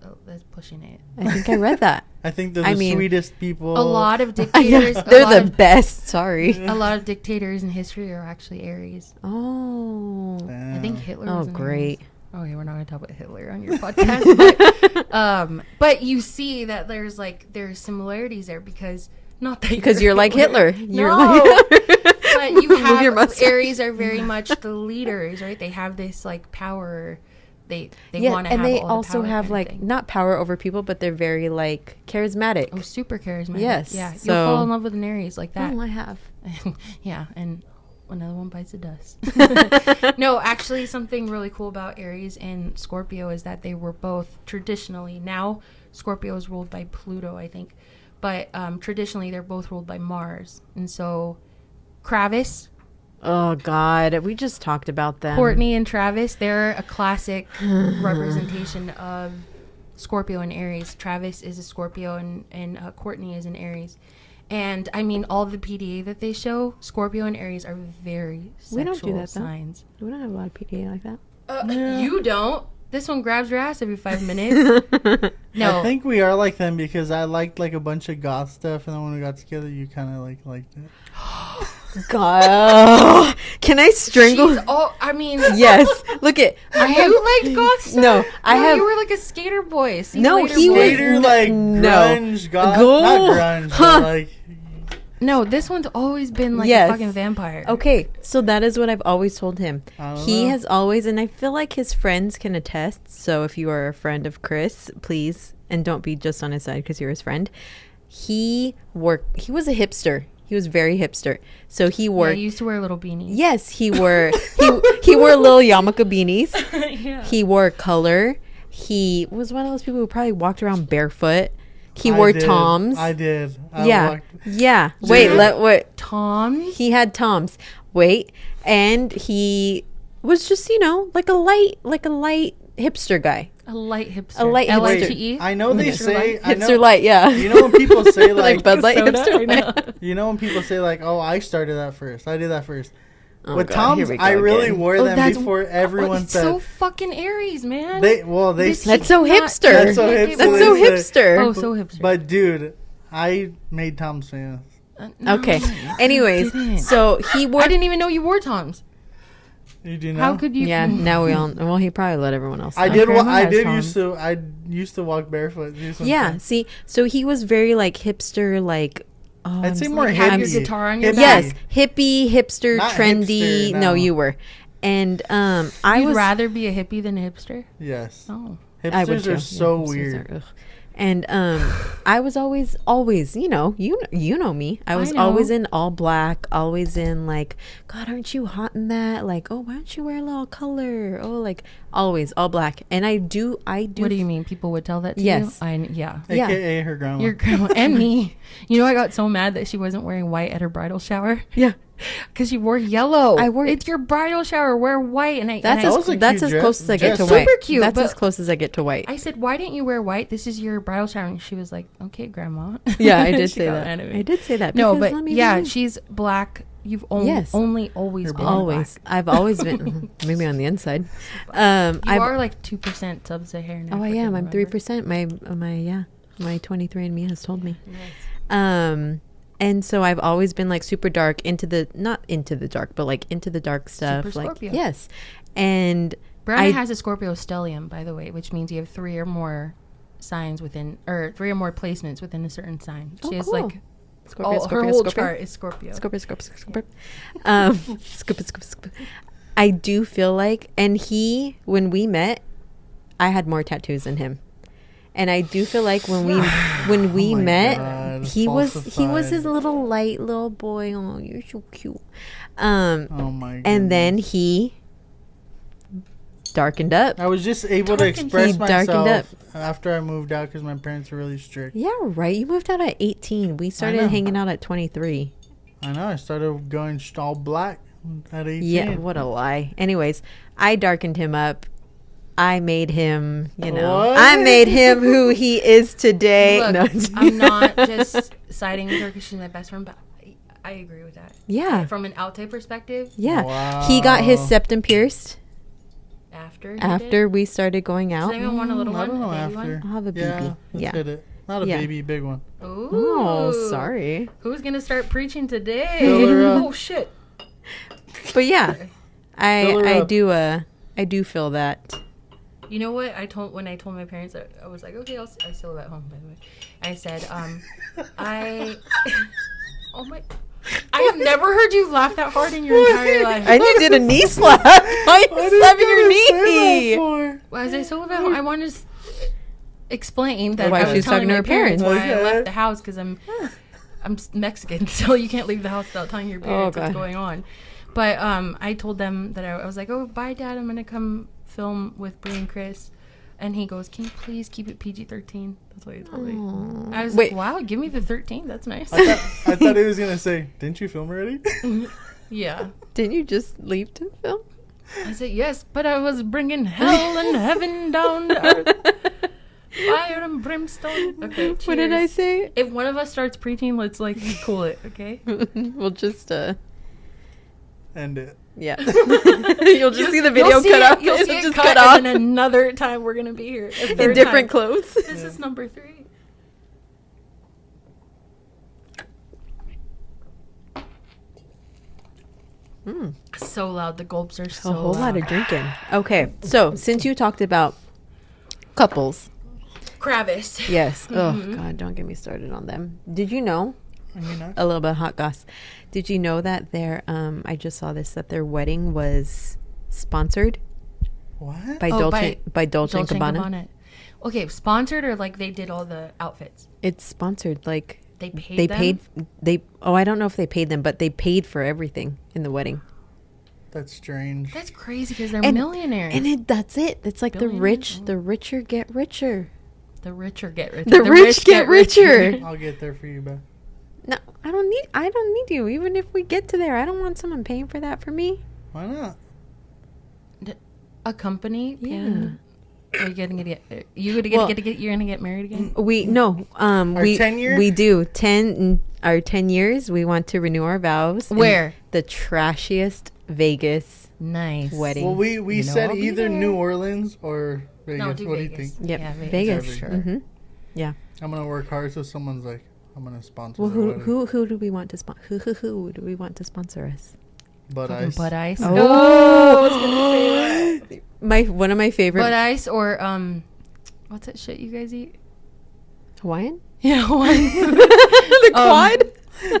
pushing it. I think I read that. I think they're the sweetest people. A lot of dictators. They're the best. Sorry. A lot of dictators in history are actually Aries. Oh. I think Hitler was an great. Aries. Okay, we're not going to talk about Hitler on your podcast. But you see that there's similarities there because you're like Hitler. You're like but you have Aries are very much the leaders, right? They have this like power. They want to have, and they also have like not power over people, but they're very like charismatic. Oh, super charismatic. Yes. Yeah. So, you'll fall in love with an Aries like that. Oh, I have. Yeah, and another one bites the dust. No, actually, something really cool about Aries and Scorpio is that they were both traditionally, now Scorpio is ruled by Pluto, I think, but traditionally they're both ruled by Mars. And so Travis, Oh God, we just talked about them. Courtney and Travis, they're a classic representation of Scorpio and Aries. Travis is a Scorpio and Courtney is an Aries. And I mean, all the PDA that they show, Scorpio and Aries are very sexual We don't do that, though. signs. We don't have a lot of PDA like that. You don't. This one grabs your ass every 5 minutes. No, I think we are like them because I liked like a bunch of goth stuff, and then when we got together, you kind of like liked it. God, can I strangle? I mean, Yes. Look at. I have. you like goth stuff? No, I have. You were like a skater boy. See you No, later, he boy. was- Skater like no. grunge goth, Go. not grunge, Huh. but like No, this one's always been like Yes. a fucking vampire. Okay, so that is what I've always told him. I don't He know. has always, and I feel like his friends can attest. So if you are a friend of Chris, please, and don't be just on his side because you're his friend. He was a hipster. He was very hipster. So he Yeah, wore. you used to wear little beanies. Yes, he wore. he wore little yarmulke beanies. Yeah. He wore color. He was one of those people who probably walked around barefoot. He I wore did. Toms. I did. Yeah. Yeah. Wait, what? Tom. He had Toms. Wait, and he was just, like a light hipster guy. A light hipster. A light hipster. LITE? I know they Hipster say light? I know, Hipster light, yeah. You know when people say like, Bud Light Soda? hipster I know. light. you know when people say like, oh, I started that first. I did that first. Oh With God, here Toms, we go I really again. wore Oh, them that's- before everyone it's said. so fucking Aries, man. They This- That's so Not- hipster. That's so hipster. That's so They say. hipster. Oh, so hipster. But dude, I made Toms famous. No, Okay. you Anyways, didn't. so he wore. I didn't even know you wore Toms. You do know? How could you? Yeah, now we all. Well, he probably let everyone else. I know. did. grandma I has did Toms. used to. I used to walk barefoot. Do some Yeah. things. See, so he was very like hipster, like. Oh, I'd say I'm- more Like, have your hippie. guitar on your Hippie. back? Yes, hippie, hipster, Not trendy. hipster, No, no. you were, and I You'd was. rather be a hippie than a hipster. Yes. Oh, I would Hipsters too. are so hipsters weird. are- ugh. And I was always, you know me. I was know. always in all black, always in like, God, aren't you hot in that? Like, oh, why don't you wear a little color? Oh, like always all black. And I do. what do you mean? People would tell that to Yes. you? Yeah. Yeah. AKA her grandma. Your grandma and me. You know, I got so mad that she wasn't wearing white at her bridal shower Yeah, because she wore yellow. I wore- It's your bridal shower. Wear white. And I. that's and I, was a that's cute as dress. close as I get to Dress. white. Super cute, That's but- as close as I get to white. I said, "Why didn't you wear white? This is your bridal shower." And she was like, "Okay, grandma." Yeah, I did She say got that. mad at me. I did say that. No, because but let me yeah, be- she's black. You've only Yes. only always been always. black. I've always been maybe on the inside. You I've, are like 2% sub-Saharan. Oh, I am. I'm 3%. My 23andMe has told me. And so I've always been like super dark not into the dark, but like into the dark stuff. Super like Scorpio. yes. And Brianna has a Scorpio stellium, by the way, which means you have 3 or more signs within, or 3 or more placements within a certain sign. Oh, She has cool. like, Scorpio, her whole chart is Scorpio. Scorpio. Scorpio. Scorpio. I do feel like, and when we met, I had more tattoos than him. And I do feel like when we Oh my met, God, he was falsified. his little light little boy. Oh, you're so cute. Oh my. And then goodness. he darkened up. I was just able to Darkened. express He darkened myself after I moved out because my parents were really strict. Yeah, right. You moved out at 18. We started know. hanging out at 23. I know. I started going all black at 18. Yeah, what a lie. Anyways, I darkened him up. I made him, What? I made him who he is today. Look, No. I'm not just siding with her because she's my best friend, but I agree with that. Yeah. From an outside perspective, Yeah. Wow. He got his septum pierced after we started going Does out. anyone want a little I one? don't know A baby after. one? I'll have a baby. Yeah, let's Yeah. hit it. Not a Yeah. baby, big one. Ooh. Oh, sorry. Who's gonna start preaching today? Fill her up. Oh shit. But yeah, Fill her I up. do feel that. You know what when I told my parents, I was like, okay, I still live at home, by the way. I said, oh my, I have never heard you laugh that hard in your entire life. And you did a knee slap. Why are you slapping your knee? Well, as I still live at home, I want to explain that Why I she was was talking telling to my her parents parents. why I Okay. left the house because I'm Mexican, so you can't leave the house without telling your parents God. what's going on. But I told them that I was like, oh, bye, Dad. I'm going to come film with Brie and Chris. And he goes, can you please keep it PG-13? That's what he told me. I was like, wow, give me the 13. That's nice. I thought he was going to say, didn't you film already? Yeah. Didn't you just leave to film? I said, yes, but I was bringing hell and heaven down to earth. Fire and brimstone. Okay, cheers. What did I say? If one of us starts preaching, let's like cool it, okay? We'll just End it. yeah. You'll just see the video cut off. You'll see It'll it just cut off and then another time we're gonna be here in different clothes. This is number 3. So loud. The gulps are so A whole loud. lot of drinking. Okay, so since you talked about couples, Kravis. yes. Oh God, don't get me started on them. Did you know? A little bit of hot goss. Did you know that their I just saw this, that their wedding was sponsored What? by Dolce and Gabbana? Okay, sponsored or like they did all the outfits? It's sponsored. Like They paid they them? paid. I don't know if they paid them, but they paid for everything in the wedding. That's strange. That's crazy because they're millionaires. And that's it. It's like the richer get richer. The richer get richer. The rich get richer. I'll get there for you, Beth. No, I don't need you. Even if we get to there, I don't want someone paying for that for me. Why not? A company? Yeah. Are you gonna get? You're gonna get married again? We no. We 10 year? we do 10 years. We want to renew our vows. in Where? the trashiest Vegas Nice wedding. Well, we You know said I'll be either there. New Orleans or Vegas. No, do What do you Vegas. think? Yep, Yeah, Vegas. Sure. Mm-hmm. Yeah. I'm gonna work hard so someone's like, I'm gonna sponsor. Well, their wedding. who do we want to sponsor? Who do we want to sponsor us? But Fucking ice. Bud Ice. Oh. I was gonna say that. One of my favorite Bud Ice or what's that shit you guys eat? Hawaiian. Yeah, Hawaiian. The quad.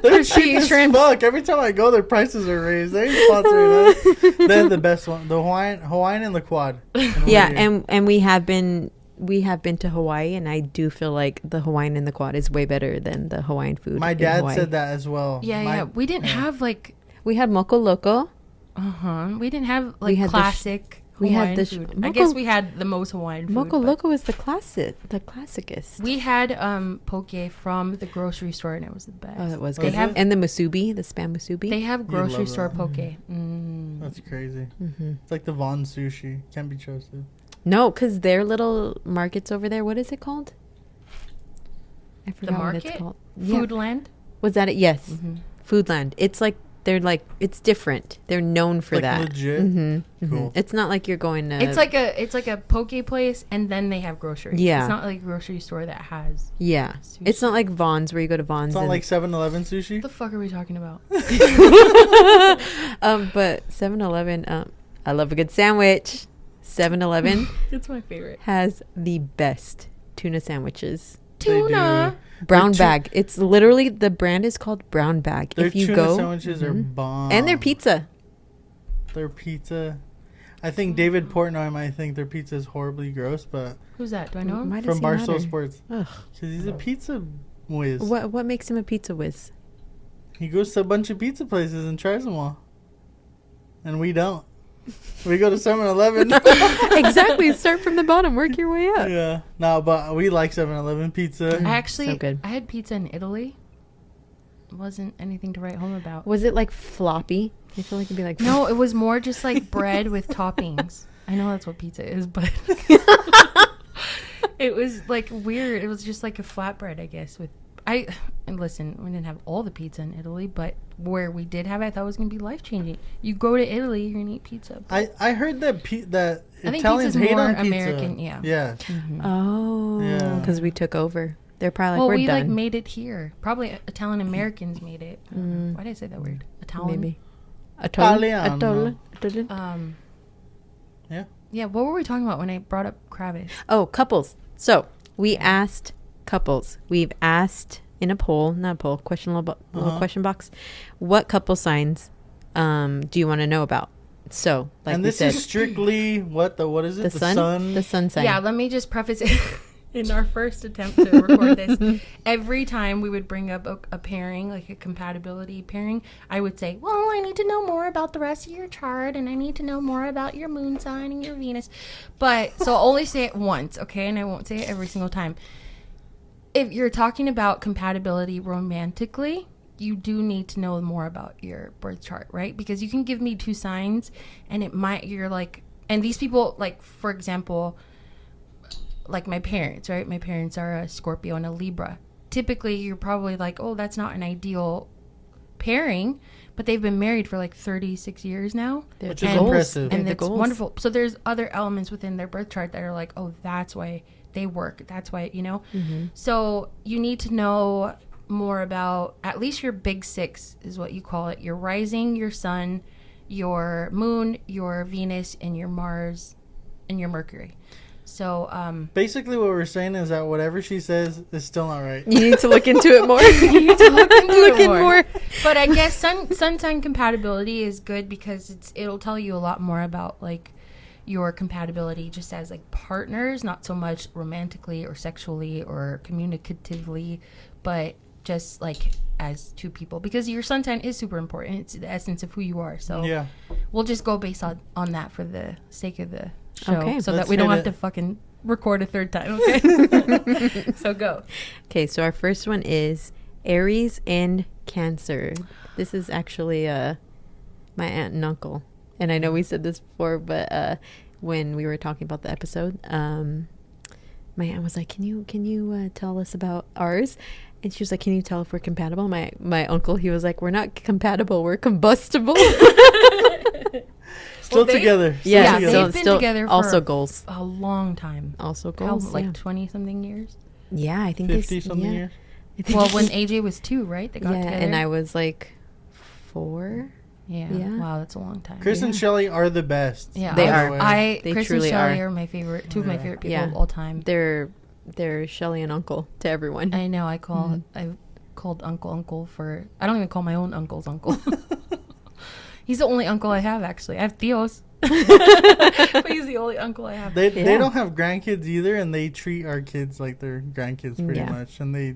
They're Sushi cheap as shrimp. fuck. Every time I go, their prices are raised. They ain't sponsoring us. They're the best one. The Hawaiian and the quad. Yeah, and we have been to Hawaii, and I do feel like the Hawaiian and the quad is way better than the Hawaiian food. My in dad Hawaii. said that as well. Yeah. We didn't have like We had Moco Loco. we didn't have We like had the classic we had Hawaiian the food. I Moco- guess we had the most Hawaiian food. Moco but Loco is the classicest. We had poke from the grocery store and it was the best. Oh, that was They good. have- And the musubi, the spam musubi. They have grocery love store that. poke. That's crazy. Mm-hmm. It's like the Vaughn sushi. Can't be trusted. No, because their little markets over there. What is it called? I forgot what market? it's called. Yeah. Foodland. Was that it? Yes. Mm-hmm. Foodland. It's like it's different. They're known for Like that. legit? Mm-hmm. Cool. It's not like you're going to. It's like a poke place and then they have groceries. Yeah. It's not like a grocery store that has. yeah. Sushi. It's not like Vaughn's where you go to Vaughn's. It's not and- like 7-Eleven sushi. What the fuck are we talking about? But 7-Eleven. I love a good sandwich. 7-Eleven It's my favorite. has the best tuna sandwiches. They Tuna. Brown tu- bag. It's literally, the brand is called Brown Bag. Their If you tuna go, sandwiches are bomb. and their pizza. Their pizza. I think David Portnoy might think their pizza is horribly gross, but Who's that? Do I know him? Why does from he Barstool matter? Sports, Ugh. because he's a pizza whiz. What makes him a pizza whiz? He goes to a bunch of pizza places and tries them all, and we don't. We go to 7-Eleven. Exactly. Start from the bottom. Work your way up. Yeah, no, but we like 7-Eleven pizza. I actually, so good. I had pizza in Italy. It wasn't anything to write home about. Was it like floppy? I feel like it'd be like No, it was more just like bread with toppings. I know that's what pizza is, but it was like weird. It was just like a flatbread, I guess. And listen, we didn't have all the pizza in Italy, but where we did have it, I thought it was gonna be life changing. You go to Italy, you're gonna eat pizza. I heard that that I think Italians pizza's hate more on pizza. American, yeah. Yeah. Oh, Yeah. because we took over. They're probably like, Well, we're we done. like made it here. Probably Italian Americans made it. Why did I say that word? Italian. Maybe. Italiano. Atoll. Yeah. Yeah. What were we talking about when I brought up Kravis? Oh, couples. So we asked couples. We've asked in a poll, not a poll, little question box. What couple signs do you want to know about? So, like and we this said, is strictly what is it? the sun, the sun sign. Yeah. Let me just preface it. in our first attempt to record this, every time we would bring up a pairing, like a compatibility pairing, I would say, well, I need to know more about the rest of your chart, and I need to know more about your moon sign and your Venus. But, so I'll only say it once, okay? And I won't say it every single time. If you're talking about compatibility romantically, you do need to know more about your birth chart, right? Because you can give me 2 signs, and you're like, and these people, like, for example, like my parents, right? My parents are a Scorpio and a Libra. Typically, you're probably like, oh, that's not an ideal pairing, but they've been married for like 36 years now. Which is impressive. And it's wonderful. So there's other elements within their birth chart that are like, oh, that's why they work. That's why, you know? Mm-hmm. So you need to know more about at least your big 6 is what you call it. Your rising, your sun, your moon, your Venus, and your Mars, and your Mercury. So basically what we're saying is that whatever she says is still not right. You need to look into it more. You need to look into it more. But I guess sun sign compatibility is good because it'll tell you a lot more about like your compatibility just as like partners, not so much romantically or sexually or communicatively, but just like as 2 people, because your sun sign is super important. It's the essence of who you are. So yeah, we'll just go based on that for the sake of the show, okay, so that we don't have to fucking record a 3rd time. Okay. So go. Okay, so our first one is Aries and Cancer. This is actually my aunt and uncle, and I know we said this before, but when we were talking about the episode, my aunt was like, can you tell us about ours? And she was like, can you tell if we're compatible? My uncle, he was like, we're not compatible, we're combustible. Still together. Yeah, they've been together for also goals. A long time. Also goals. Like 20-something years? Yeah, I think 50-something years. Well, when AJ was 2, right? They got together. And I was like 4. Yeah. Wow, that's a long time. Chris and Shelly are the best. Yeah, they are. They Chris truly and Shelly are my favorite. 2 of my favorite people of all time. They're Shelly and Uncle to everyone. I know. I've called Uncle for. I don't even call my own uncles uncle. He's the only uncle I have, actually. I have Theos. But he's the only uncle I have. They don't have grandkids either, and they treat our kids like their grandkids pretty much, and they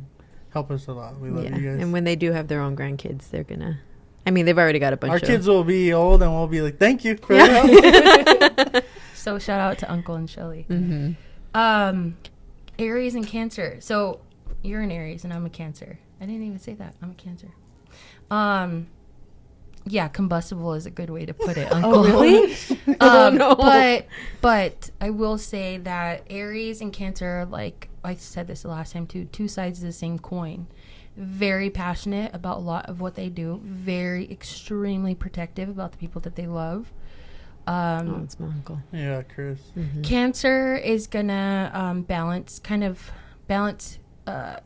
help us a lot. We love you guys. And when they do have their own grandkids, they're gonna. I mean, they've already got a bunch. Our kids will be old, and we'll be like, "Thank you for So shout out to Uncle and Shelly. Mm-hmm. Aries and Cancer. So you're an Aries, and I'm a Cancer. I didn't even say that. I'm a Cancer. Yeah, combustible is a good way to put it. Uncle. Oh, really? No. But I will say that Aries and Cancer, like I said this the last time too, 2 sides of the same coin. Very passionate about a lot of what they do. Very extremely protective about the people that they love. It's my uncle. Yeah, Chris. Mm-hmm. Cancer is gonna balance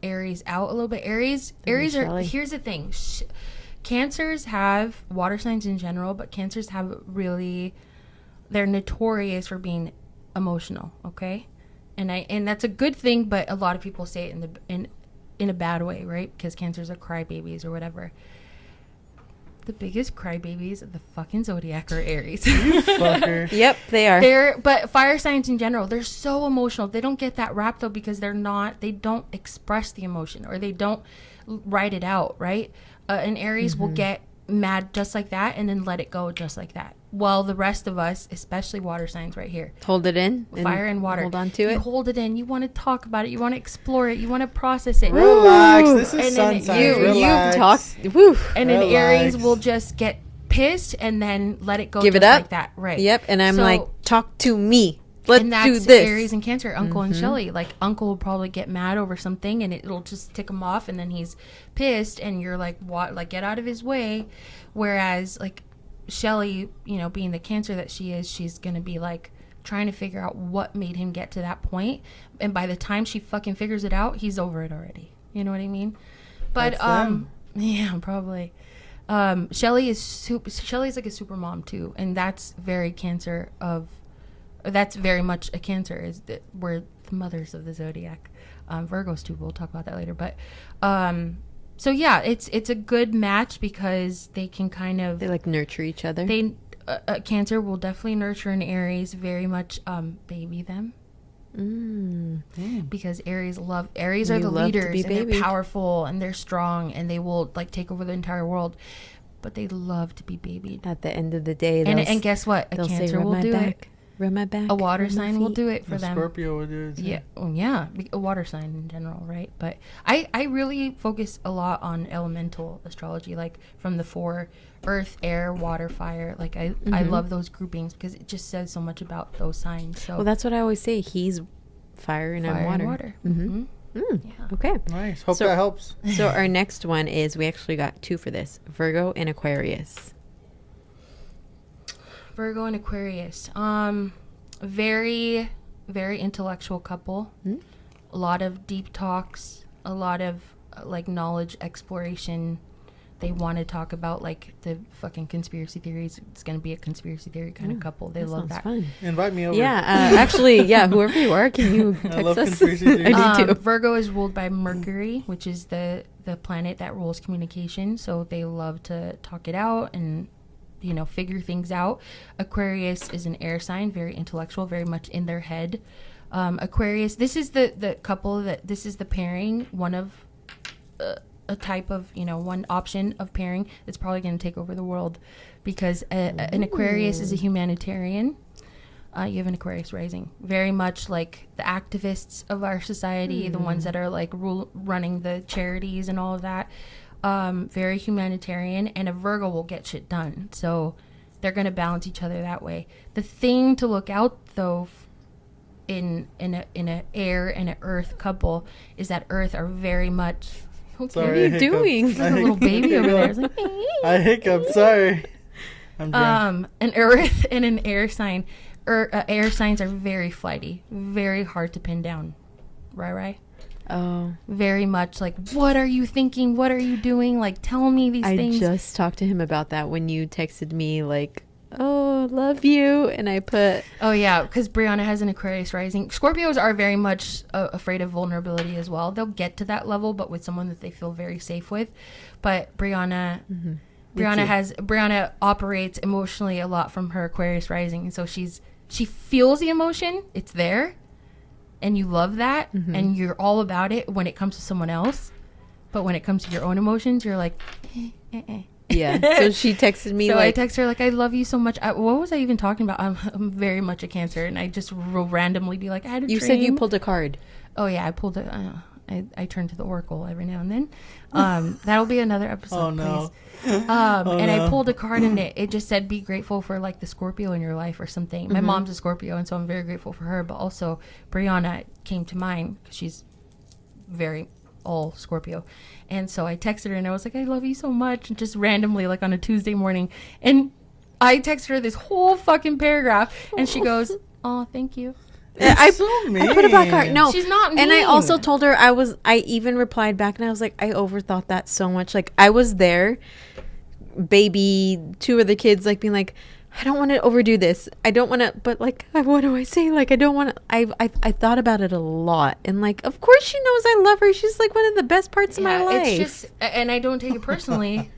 Aries out a little bit. Aries are. Here's the thing. Cancers have, water signs in general, but Cancers have they're notorious for being emotional, okay? And that's a good thing, but a lot of people say it in a bad way, right? Because Cancers are crybabies or whatever. The biggest crybabies of the fucking zodiac are Aries. You fucker. Yep, they are. But fire signs in general, they're so emotional. They don't get that rap though because they don't express the emotion or they don't write it out, right? An Aries will get mad just like that and then let it go just like that. While the rest of us, especially water signs right here, hold it in. Fire and water. Hold on to it. You hold it in. You want to talk about it. You want to explore it. You want to process it. Relax. This is sun signs. Relax. You've talked. Woo. And an Aries will just get pissed and then let it go. Give just it up. Like that. Right. Yep. And I'm like, talk to me. Let's and that's do this. Aries and Cancer, Uncle and Shelly. Like, Uncle will probably get mad over something and it'll just tick him off and then he's pissed and you're like, what? Like, get out of his way. Whereas, like, Shelly, you know, being the Cancer that she is, she's going to be, like, trying to figure out what made him get to that point. And by the time she fucking figures it out, he's over it already. You know what I mean? But, yeah, probably. Shelly's like a super mom, too. And that's very Cancer of... That's very much a Cancer. Is that we're the mothers of the zodiac. Virgos too. We'll talk about that later. But so yeah, it's a good match because they can kind of like nurture each other. Cancer will definitely nurture an Aries. Very much baby them. because Aries are You the love to leaders, be and they're baby. powerful and they're strong and they will like take over the entire world, but they love to be babied. At the end of the day, And guess what? A they'll say, Cancer "Rub will my do back, it. rub my back, A water rub my sign will feet." do it for A them. Scorpio would do it too. Yeah, a water sign in general, right? But I really focus a lot on elemental astrology, like from the 4: earth, air, water, fire. Like I love those groupings because it just says so much about those signs. So Well, that's what I always say. He's fire and I'm fire water. and water. Mm-hmm. Yeah. Okay. Nice. Hope So- that helps. So our next one is, we actually got 2 for this: Virgo and Aquarius. Virgo and Aquarius. Very, very intellectual couple. Mm. A lot of deep talks. A lot of like knowledge exploration. They want to talk about like the fucking conspiracy theories. It's gonna be a conspiracy theory kind of couple. They love sounds that. fun. Invite me over. Yeah, actually, yeah. Whoever you are, can you I text love us? conspiracy theories. I do too. Virgo is ruled by Mercury, which is the planet that rules communication. So they love to talk it out and figure things out. Aquarius is an air sign, very intellectual, very much in their head. Aquarius, this is the couple this is the pairing, one of a type of one option of pairing that's probably going to take over the world, because an Aquarius is a humanitarian. You have an Aquarius rising, very much like the activists of our society, the ones that are like running the charities and all of that. Very humanitarian, and a Virgo will get shit done. So they're going to balance each other that way. The thing to look out though in a air and an earth couple is that Earth are very much. What are you doing? There's a little baby over there. It's like, I hiccuped. Sorry. I'm drunk. an Earth and an air sign. Air signs are very flighty, very hard to pin down. Right. Oh, Very much like, what are you thinking? What are you doing? Like, tell me these things. I just talked to him about that when you texted me like, "Oh, love you," and I put, Oh yeah, because Briana has an Aquarius rising. Scorpios are very much afraid of vulnerability as well. They'll get to that level, but with someone that they feel very safe with. But Briana operates emotionally a lot from her Aquarius rising, and so she feels the emotion. It's there, and you love that, and you're all about it when it comes to someone else. But when it comes to your own emotions, you're like, yeah. So she texted me So like, I text her like, I love you so much. What was I even talking about? I'm very much a Cancer, and I just will randomly be like, I had a you dream. said you pulled a card. Oh yeah, I pulled it. I turn to the Oracle every now and then. That'll be another episode. Oh no. Please. And I pulled a card, and it just said, be grateful for like the Scorpio in your life or something. My mom's a Scorpio, and so I'm very grateful for her. But also Briana came to mind because she's very all Scorpio. And so I texted her, and I was like, I love you so much, and just randomly like on a Tuesday morning. And I texted her this whole fucking paragraph, and she goes, oh, thank you. I mean. put a black heart. No, She's not And I mean. also told her I even replied back, and I was like, I overthought that so much. Like, I was there, baby, 2 of the kids like being like, I don't want to overdo this. I don't want to, but like, what do I say? Like, I don't want to. I thought about it a lot, and like, of course she knows I love her. She's like one of the best parts of my life. It's just, and I don't take it personally.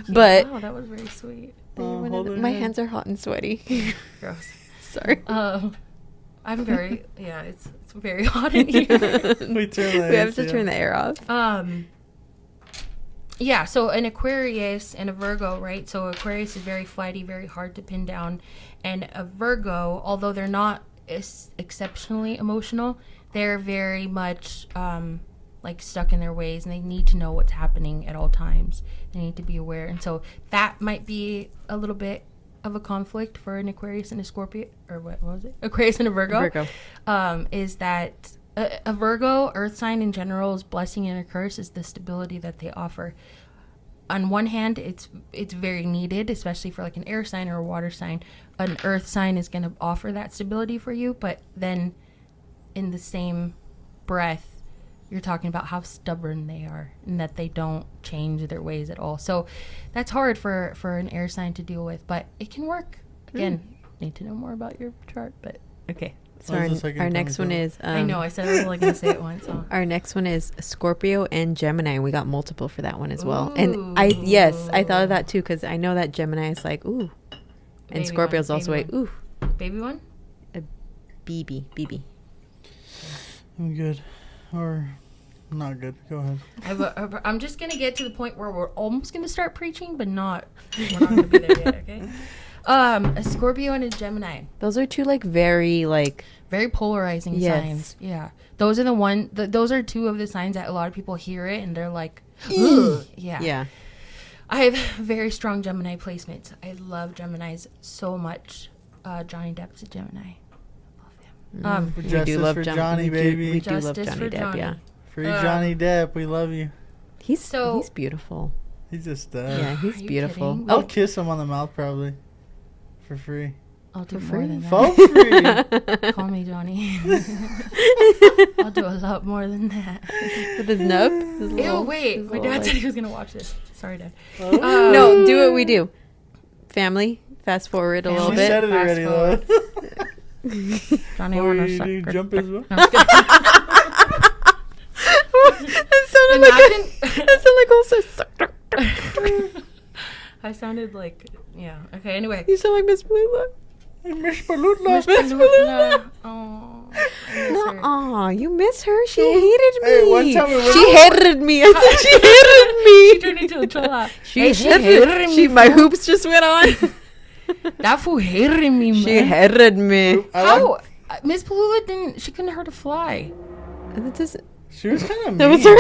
But wow, that was very sweet. my hands are hot and sweaty. Gross. Sorry. I'm very, it's very hot in here. We turn the We have to AC turn on. the air off. Yeah, so an Aquarius and a Virgo, right? So Aquarius is very flighty, very hard to pin down. And a Virgo, although they're not exceptionally emotional, they're very much like stuck in their ways, and they need to know what's happening at all times. They need to be aware. And so that might be a little bit of a conflict for an Aquarius and a Scorpio, or what was it? Aquarius and a Virgo. Is that a Virgo, earth sign in general's blessing and a curse is the stability that they offer. On one hand, it's very needed, especially for like an air sign or a water sign. An earth sign is going to offer that stability for you, but then in the same breath, you're talking about how stubborn they are and that they don't change their ways at all. So that's hard for an air sign to deal with, but it can work. Again, need to know more about your chart, but okay. So Oh, is this our like next one is I know I said I was only going to say it once. So. our next one is Scorpio and Gemini. We got multiple for that one as well. And I thought of that too, because I know that Gemini is like ooh, and Baby Scorpio's one, also baby like ooh, Baby one? BB. I'm good. Or not good. Go ahead. I'm just going to get to the point where we're almost going to start preaching, but we're not going to be there yet, okay? A Scorpio and a Gemini. Those are two like very polarizing signs. Yeah. Those are those are two of the signs that a lot of people hear it and they're like, ugh. Yeah. I have very strong Gemini placements. I love Geminis so much. Johnny Depp's a Gemini. Love him. We Justice do love for Johnny, Johnny, baby. We do love Justice Johnny for Depp, Johnny. yeah. Free Johnny Depp. We love you. He's beautiful. He's just Yeah, he's you beautiful. kidding? I'll kiss him on the mouth probably. For free. I'll do For more free? than For that. free. Call me Johnny. I'll do a lot more than that. With his nub? Ew, wait. My dad said he was going to watch this. Sorry, Dad. No, do what we do. Family, fast forward a little She bit. said it already though. Johnny, I Oh, want to you suck do her. jump as well? No, I'm just kidding. That sounded like I sounded like, yeah. Okay, anyway. You sound like Miss Blue. Miss Palutla. Oh, I miss her. Nuh-uh, you miss her? She hated me. Hey, one time we went- She hated me. I said she hated She me. turned into a chola. She hated me. My hoops just went on. That fool hated me, man. She hated me. How? Miss Palula she couldn't hurt to fly. That doesn't. She was kind of mean. That was her.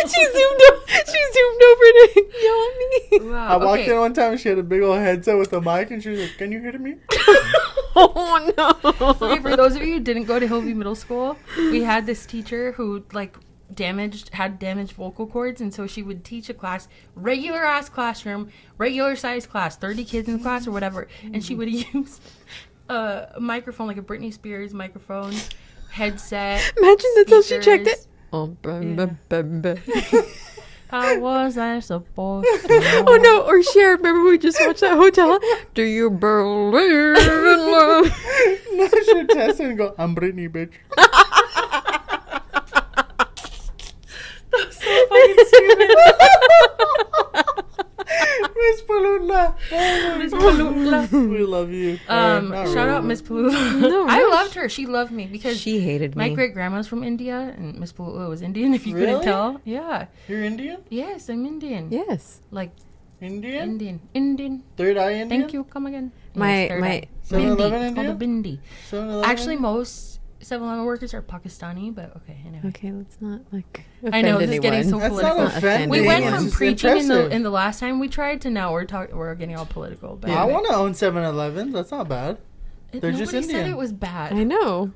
She zoomed over to yell at me. Wow, I walked in one time and she had a big old headset with a mic and she was like, "Can you hear me?" Oh no. Okay, for those of you who didn't go to Hillview Middle School, we had this teacher who had damaged vocal cords, and so she would teach a class, regular ass classroom, regular size class, 30 kids in the class or whatever, and she would use a microphone, like a Britney Spears microphone, headset. Imagine that's how she checked it. speakers. Oh, How was I supposed to know? oh no, or Cher, remember we just watched that hotel? Do you believe in love? No, she would test it and go, "I'm Britney, bitch." That's so fucking stupid. Miss Palutla. Miss Palula. We love you. Not Shout really. out Miss Palula. No, I no, loved her. She loved me because She hated my me. great grandma's from India and Miss Palula was Indian. If you couldn't Really? tell, yeah. You're Indian? Yes, I'm Indian. Yes. Like Indian? Indian. Third eye Indian? Thank you. Come again. My- third my- eye. 7-Eleven Bindi. It's called a Indian? bindi. 7-Eleven Actually, Indian? most 7-Eleven workers are Pakistani, but okay. Anyway. Okay, let's not offend I know, this is getting anyone. so That's political. not offending. We went It's from just preaching impressive. in the last time we tried to now we're getting all political. But I anyway. want to own 7-Eleven. That's not bad. They're just Nobody said Indian. it was bad. I know.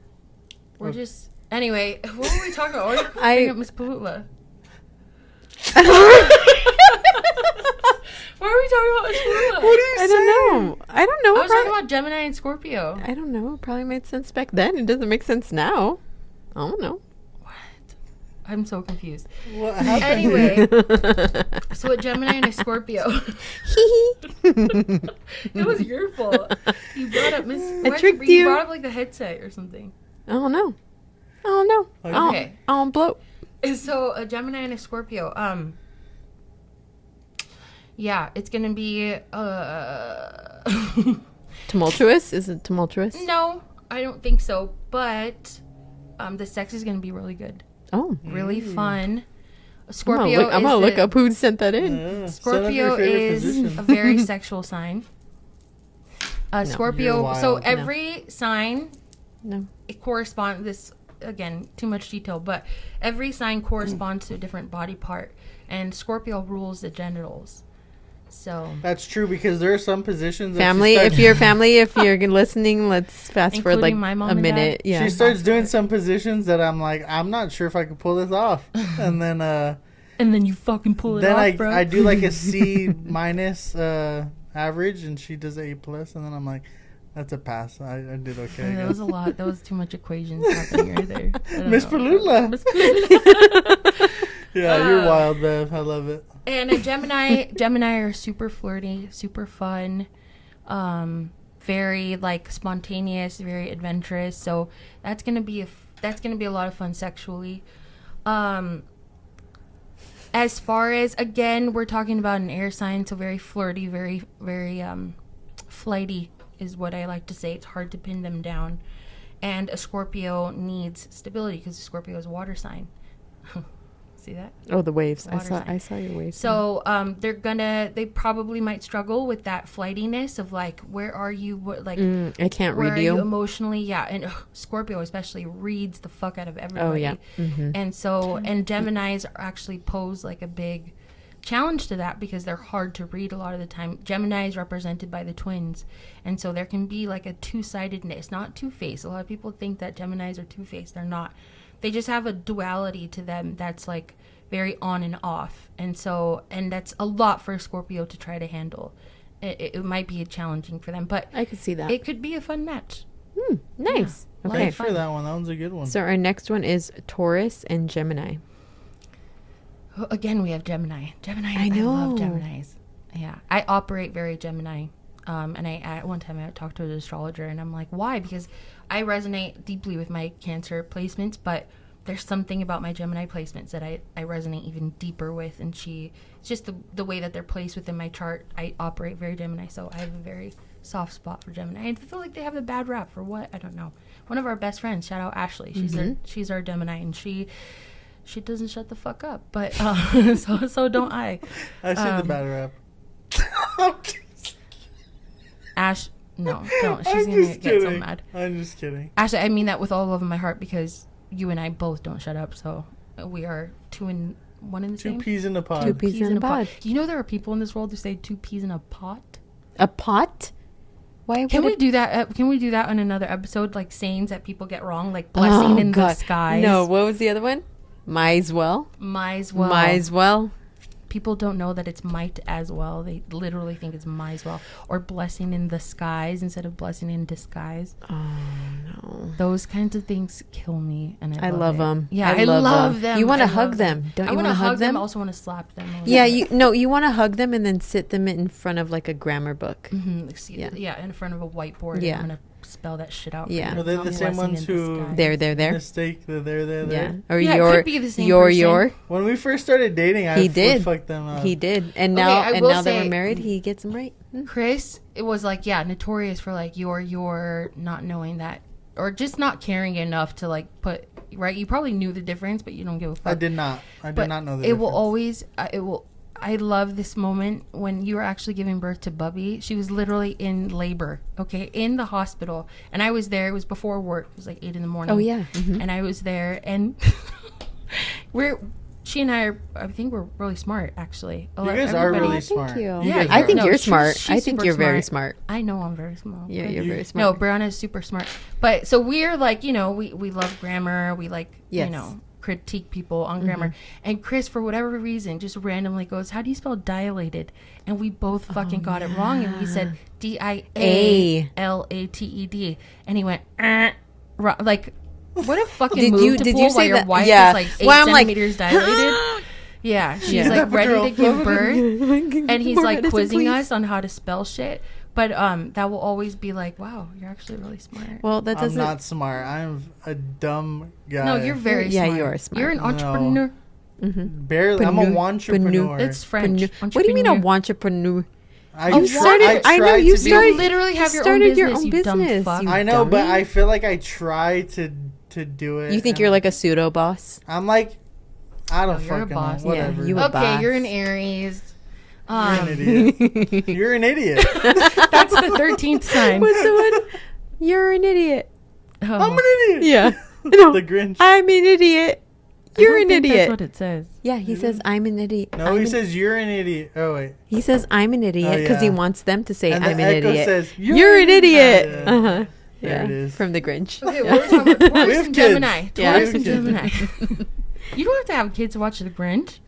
We're just anyway. What were we talking about? Why I- bring up Miss Palutla? Why are we talking about Miss Palutla? What are you I don't know. I don't know. I was talking Probably- about Gemini and Scorpio. I don't know. It probably made sense back then. It doesn't make sense now. I don't know. I'm so confused. What happened? Anyway, so a Gemini and a Scorpio. It was your fault. You brought up Miss. why'd tricked you you. brought up like the headset or something. I don't know. I don't know. Okay. I don't bloat. So a Gemini and a Scorpio. Yeah, it's gonna be Tumultuous? Is it tumultuous? no, I don't think so. But the sex is gonna be really good, Oh. really fun. I'm Scorpio. gonna look up who sent that in. Yeah. Scorpio Set up your favorite is position. a very sexual sign. Scorpio. You're wild. So No. every sign No. it corresponds. This again, too much detail, but every sign corresponds to a different body part, and Scorpio rules the genitals. So That's true because there are some positions. That Family, if you're listening, let's fast forward like Including my mom a and minute. dad? Yeah. she starts doing some positions that I'm like, I'm not sure if I could pull this off, and then and then you fucking pull it then off, bro. I do like a C minus average, and she does A plus, and then I'm like, that's a pass. I did okay. I that guess. was a lot. That was too much equations happening right there. I don't Miss know. Palutla. Miss Palutla. Yeah, you're wild, Bev. I love it. And a Gemini are super flirty, super fun, very like spontaneous, very adventurous. So that's gonna be a lot of fun sexually. As far as again, we're talking about an air sign, so very flirty, very flighty is what I like to say. It's hard to pin them down. and a Scorpio needs stability because Scorpio is a water sign. See that? Oh, the waves. Water sign. I saw your waves. So they probably might struggle with that flightiness of like, where are you? What, like, I can't where read are you. you emotionally? Yeah, and Scorpio especially reads the fuck out of everybody. Oh yeah. Mm-hmm. And so, and Geminis actually pose like a big challenge to that because they're hard to read a lot of the time. Gemini is represented by the twins, and so there can be like a two-sidedness, not two-faced. A lot of people think that Geminis are two-faced. They're not. They just have a duality to them that's like very on and off, and so, and that's a lot for a Scorpio to try to handle. It might be challenging for them, but I could see that. it could be a fun match. Nice. Yeah. Okay. Thanks for that one. That one's a good one. So our next one is Taurus and Gemini. Again, we have Gemini. I know. I love Geminis. Yeah, I operate very Gemini. And at one time I talked to an astrologer, and I'm like, why? Because I resonate deeply with my Cancer placements, but there's something about my Gemini placements that I resonate even deeper with. And it's just the way that they're placed within my chart. I operate very Gemini, so I have a very soft spot for Gemini. I feel like they have a bad rap for what? I don't know. One of our best friends, shout out Ashley. She's our Gemini, and she doesn't shut the fuck up. But so don't I. I see the bad rap. Ash, no, don't. She's gonna get so mad. I'm just kidding. Ashley, I mean that with all love in my heart because you and I both don't shut up. So we are two in the same. Two peas in a pod. Two peas in a pod. You know there are people in this world who say 2 peas in a pot. A pot? Why? Can we do that? Can we do that on another episode? Like sayings that people get wrong, like blessing in the skies. No, what was the other one? Might as well. People don't know that it's might as well. They literally think it's might as well. Or blessing in the skies instead of blessing in disguise. Oh, no. Those kinds of things kill me. And I love them. Yeah, I love them. You want to hug them. Don't you want to hug them? I also want to slap them. Yeah, you want to hug them and then sit them in front of like a grammar book. Mm-hmm. Yeah, in front of a whiteboard. Yeah. I'm going to spell that shit out. Yeah. Are they the same ones who... There. Mistake the there. Yeah. Or yeah, it could be the same your. When we first started dating, I fucked them up. He did. And now that we're married, he gets them right. Chris, it was like, notorious for like your not knowing that, or just not caring enough to like put, right? You probably knew the difference, but you don't give a fuck. I did not know the difference. It will always, I love this moment when you were actually giving birth to Bubby. She was literally in labor, okay, in the hospital. And I was there. It was before work. It was like 8 a.m. Oh, yeah. Mm-hmm. And I was there. And she and I think we're really smart, actually. You guys are really smart. Thank you. Yeah, I think you're smart. She's I think you're very smart. I know I'm very smart. Yeah, you're very smart. No, Brianna is super smart. But so we're like, we love grammar. We like, critique people on grammar. And Chris, for whatever reason, just randomly goes, how do you spell dilated? And we both fucking got it wrong. And we said dialated. And he went, like, what a fucking move to pull while your wife is like 8 centimeters dilated. Yeah, she's like ready to give birth. And he's like quizzing us on how to spell shit. But that will always be like, wow, you're actually really smart. Well, that doesn't... I'm not smart. I'm a dumb guy. No, you're very smart. Yeah, you are smart. You're an entrepreneur. No. Barely. I'm a wantrepreneur. It's French. What do you mean a wantrepreneur? You literally have your own business. Your own business. I know, but I feel like I try to do it. You think you're like a pseudo boss? I'm like, I don't you're a fucking boss. know. Whatever. Yeah, you a boss. You're an Aries. You're an idiot. You're an idiot. That's the 13th sign. What's the one? You're an idiot. Oh. I'm an idiot. Yeah. No, the Grinch. I'm an idiot. You're an idiot. That's what it says. Yeah, he says I'm an idiot. No, he says you're an idiot. Oh wait. He says I'm an idiot because he wants them to say and I'm the an echo idiot. Says, you're an idiot. Yeah. Yeah, it is. from the Grinch. Okay, what are we talking about? Taurus and Gemini. Yeah. Taurus and Gemini. You don't have to have kids to watch The Grinch.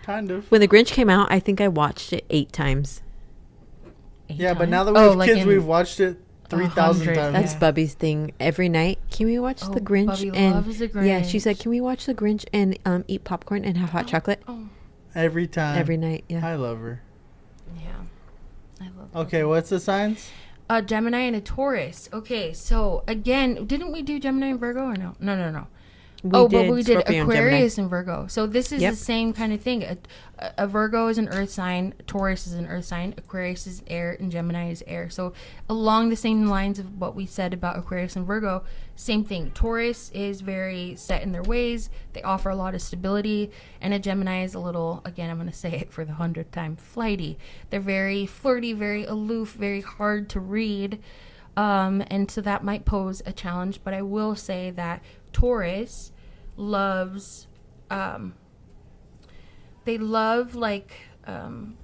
Kind of. When The Grinch came out, I think I watched it 8 times. 8 yeah, times? but now that we have kids, we've watched it 3,000 times. That's Bubby's thing. Every night, can we watch The Grinch? Bubby and loves The Grinch. Yeah, she said, can we watch The Grinch and eat popcorn and have hot chocolate? Every time. Every night, yeah. I love her. Yeah. I love her. Okay, what's the signs? A Gemini and a Taurus. Okay, so again, didn't we do Gemini and Virgo or no? No. but we did Scorpio and Aquarius Gemini. and Virgo. So this is the same kind of thing. A Virgo is an earth sign, Taurus is an earth sign, Aquarius is air, and Gemini is air. So along the same lines of what we said about Aquarius and Virgo, same thing. Taurus is very set in their ways. They offer a lot of stability. And a Gemini is a little, again, I'm going to say it for the 100th time, flighty. They're very flirty, very aloof, very hard to read. And so that might pose a challenge. But I will say that Taurus loves they love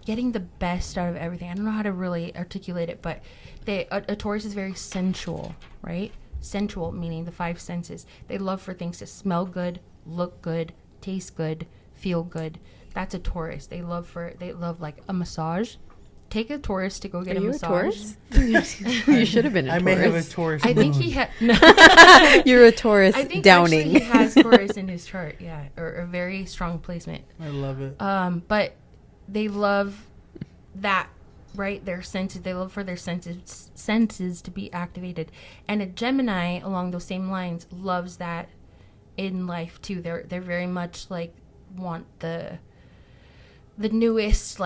getting the best out of everything. I don't know how to really articulate it, but a Taurus is very sensual, right? Sensual meaning the five senses. They love for things to smell good, look good, taste good, feel good. That's a Taurus. They love like a massage. Take a Taurus to go get a massage. You should have been a Taurus. I may have a Taurus. I think he had. You're a Taurus I think downing. actually he has Taurus in his chart, yeah, or a very strong placement. I love it. But they love that, right? Their senses. They love for their senses to be activated. And a Gemini, along those same lines, loves that in life too. They're very much like want the newest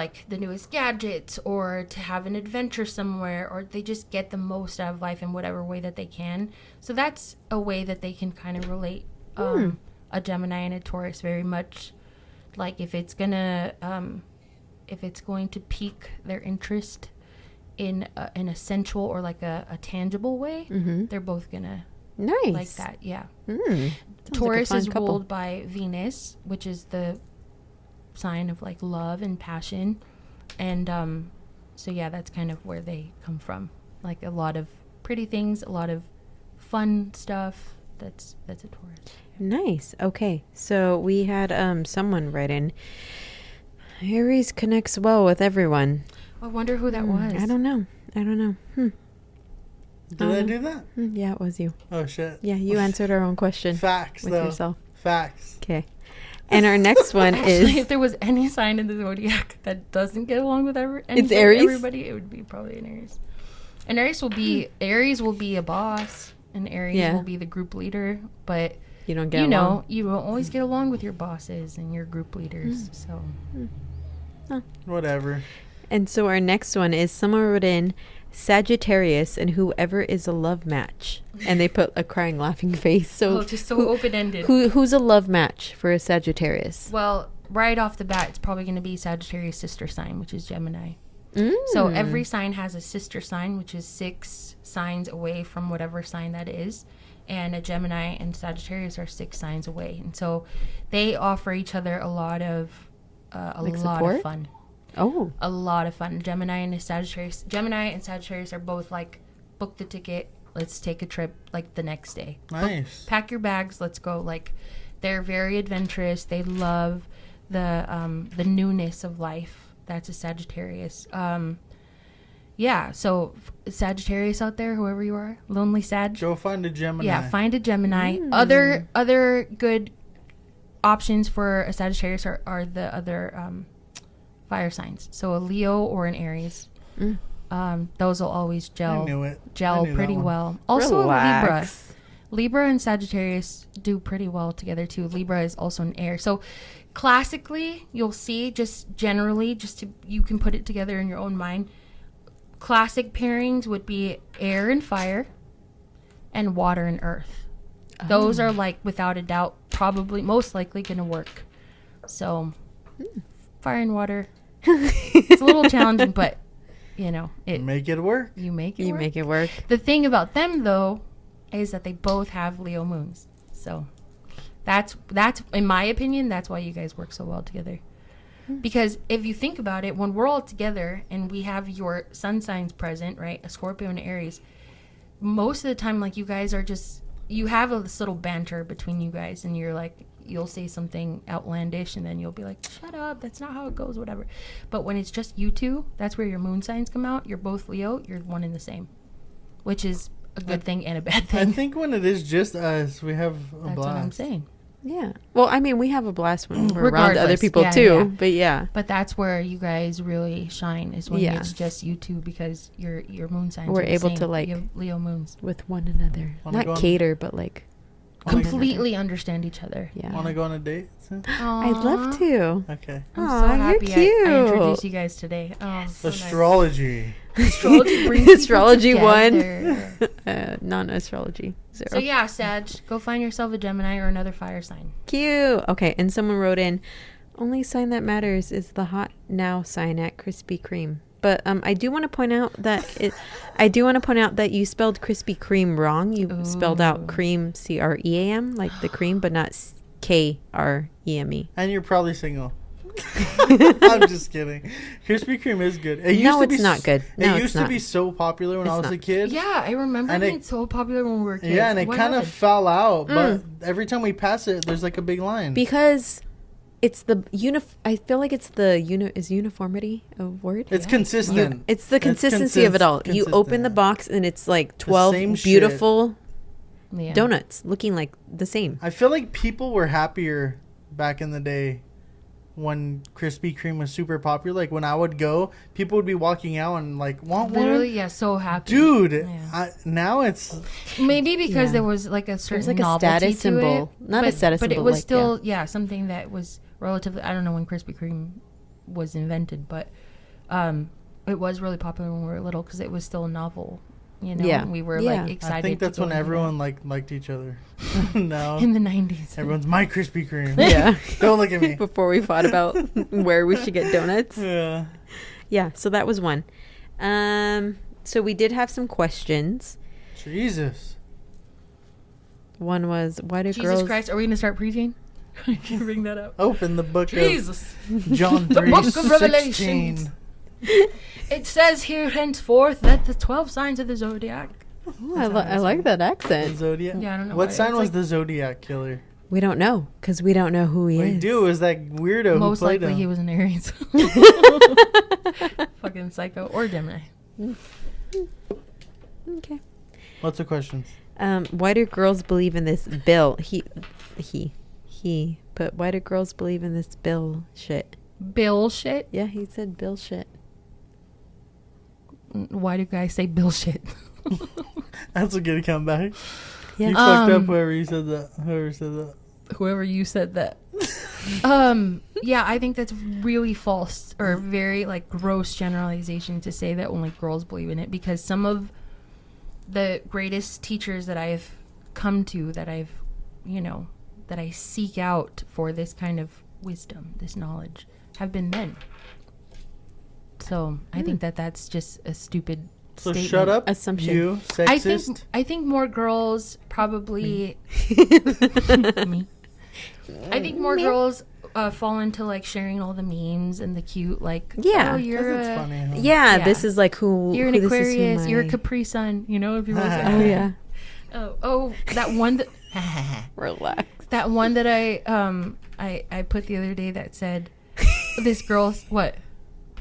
gadgets, or to have an adventure somewhere, or they just get the most out of life in whatever way that they can. So that's a way that they can kind of relate a Gemini and a Taurus very much. Like if it's going to pique their interest in a sensual or like a tangible way, they're both gonna like that. Yeah. Taurus is ruled by Venus, which is the sign of like love and passion, and so yeah, that's kind of where they come from. Like a lot of pretty things, a lot of fun stuff. That's a Taurus. Nice. Okay, so we had someone write in, Aries connects well with everyone. I wonder who that was. I don't know. Did I do that? Yeah, it was you. Oh shit. Yeah, you answered our own question. Facts with though. yourself. Facts. Okay. And our next one Actually, is... if there was any sign in the zodiac that doesn't get along with Aries, everybody, it would be probably an Aries. And Aries will be a boss, and Aries will be the group leader. But you don't get along. You won't always get along with your bosses and your group leaders. So whatever. And so our next one is someone wrote in Sagittarius and whoever is a love match, and they put a crying laughing face. So just so open-ended. Who's a love match for a Sagittarius? Well, right off the bat, it's probably going to be Sagittarius' sister sign, which is Gemini. So every sign has a sister sign, which is 6 signs away from whatever sign that is. And a Gemini and Sagittarius are 6 signs away, and so they offer each other a lot of fun. Oh, a lot of fun. Gemini and Sagittarius are both like, book the ticket, let's take a trip like the next day. Nice. Pack your bags, let's go. Like, they're very adventurous. They love the newness of life. That's a Sagittarius. Yeah, so Sagittarius out there, whoever you are, lonely Sag, Go find a Gemini. yeah, find a Gemini. Other good options for a Sagittarius are the other fire signs. So a Leo or an Aries. Those will always I knew it. gel I knew pretty that one. well. Also Relax. Libra and Sagittarius do pretty well together too. Libra is also an air. So classically, you'll see, just generally, you can put it together in your own mind. Classic pairings would be air and fire and water and earth. Those are, like, without a doubt, probably most likely going to work. So fire and water. It's a little challenging, but Make it work. you make it you work. make it work. The thing about them, though, is that they both have Leo moons. So that's in my opinion, that's why you guys work so well together. Because if you think about it, when we're all together and we have your sun signs present, right, a Scorpio and Aries, most of the time, like, you guys are just, you have this little banter between you guys, and you're like, you'll say something outlandish, and then you'll be like, shut up, that's not how it goes, whatever. But when it's just you two, that's where your moon signs come out. You're both Leo, you're one and the same, which is a good thing and a bad I thing. think when it is just us, we have a That's blast. what I'm saying. Yeah. Well, I mean, we have a blast when we're around Regardless, other people yeah, too. yeah. But yeah. But that's where you guys really shine, is when Yeah. it's just you two, because your moon signs We're are the able same. to, like, You have Leo moons. With one another. Wanna Not go on- cater, but like completely understand each other. Yeah. Want to go on a date? I'd love to. Okay. I'm Aw, so happy you're cute. I introduced you guys today. So nice. Astrology. Astrology brings Astrology people 1. together. Non-astrology 0. So yeah, Sag, go find yourself a Gemini or another fire sign. Cute. Okay, and someone wrote in, only sign that matters is the hot now sign at Krispy Kreme. But I do want to point out that you spelled Krispy Kreme wrong. You spelled out cream, CREAM, like the cream, but not KREME. And you're probably single. I'm just kidding. Krispy Kreme is good. It used No, to be it's not good. No, it used it's to not. be so popular when I was a kid. Yeah, I remember And being so popular when we were kids. Yeah, and it What kind of happened? fell out. But every time we pass it, there's like a big line. Because it's the I feel like it's the is uniformity a word? It's consistent. It's the consistency of it all. You open the box and it's like 12 same shit. beautiful Yeah. donuts looking like the same. I feel like people were happier back in the day when Krispy Kreme was super popular. Like when I would go, people would be walking out and like, want Literally, one? yeah, so happy. Dude, Yeah. now it's... Maybe because Yeah. there was like a certain like a novelty status to symbol. it, Not a status but symbol, it was like, still something that was relatively. I don't know when Krispy Kreme was invented, but it was really popular when we were little because it was still novel. You know, Yeah. we were Yeah. like excited. I think that's to go when into everyone liked each other. No. that. In the 90s. Everyone's my Krispy Kreme. Yeah. Don't look at me. Before we fought about where we should get donuts. Yeah. Yeah, so that was one. So we did have some questions. Jesus. One was, why do Jesus girls... Christ, are we going to start preaching? Can you bring that up? Open the book Jesus. of John The 3, book of 16. Revelations. It says here henceforth that the 12 signs of the zodiac. Oh, I like that The accent. Zodiac? Yeah, I don't know What why. sign It's was like- the Zodiac killer? We don't know, because we don't know who he We is. do. It was that weirdo Most who played likely him. he was an Aries. Fucking psycho. Or Gemini. Okay. What's the questions? Why do girls believe in this bill? He put, why do girls believe in this bill shit? Bill shit? Yeah, he said bill shit. Why do guys say Bill shit? That's a good comeback. Yeah. You fucked up whoever said that. Whoever you said that. Yeah, I think that's really false or very like gross generalization to say that only girls believe in it, because some of the greatest teachers that I've come to, that I've, that I seek out for this kind of wisdom, this knowledge, have been men. So I think that that's just a stupid So statement. shut up, Assumption. you sexist. I think more girls probably me. I think more girls fall into like sharing all the memes and the cute Yeah. oh, 'Cause you're it's a, funny. Huh? Yeah, Yeah. this is like who you're an who this is, who Aquarius, you're a my- Capri Sun, if you will say. Oh yeah. Oh, that one that Relax. that one that I put the other day that said this girl's what?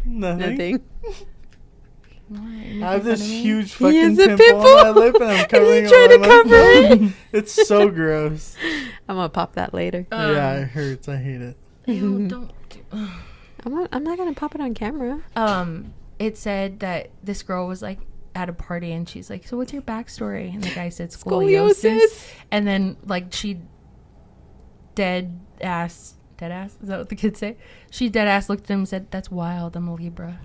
Nothing. Nothing. I have this huge He fucking has a pimple on my lip and I'm covering he it tried with to my cover mouth. It's so gross. I'm gonna pop that later. Yeah, it hurts. I hate it. Ew, don't do, I'm not gonna pop it on camera. it said that this girl was like at a party and she's like, so what's your backstory? And the guy said scoliosis. And then like she dead ass, is that what the kids say? She dead ass looked at him and said, that's wild, I'm a Libra.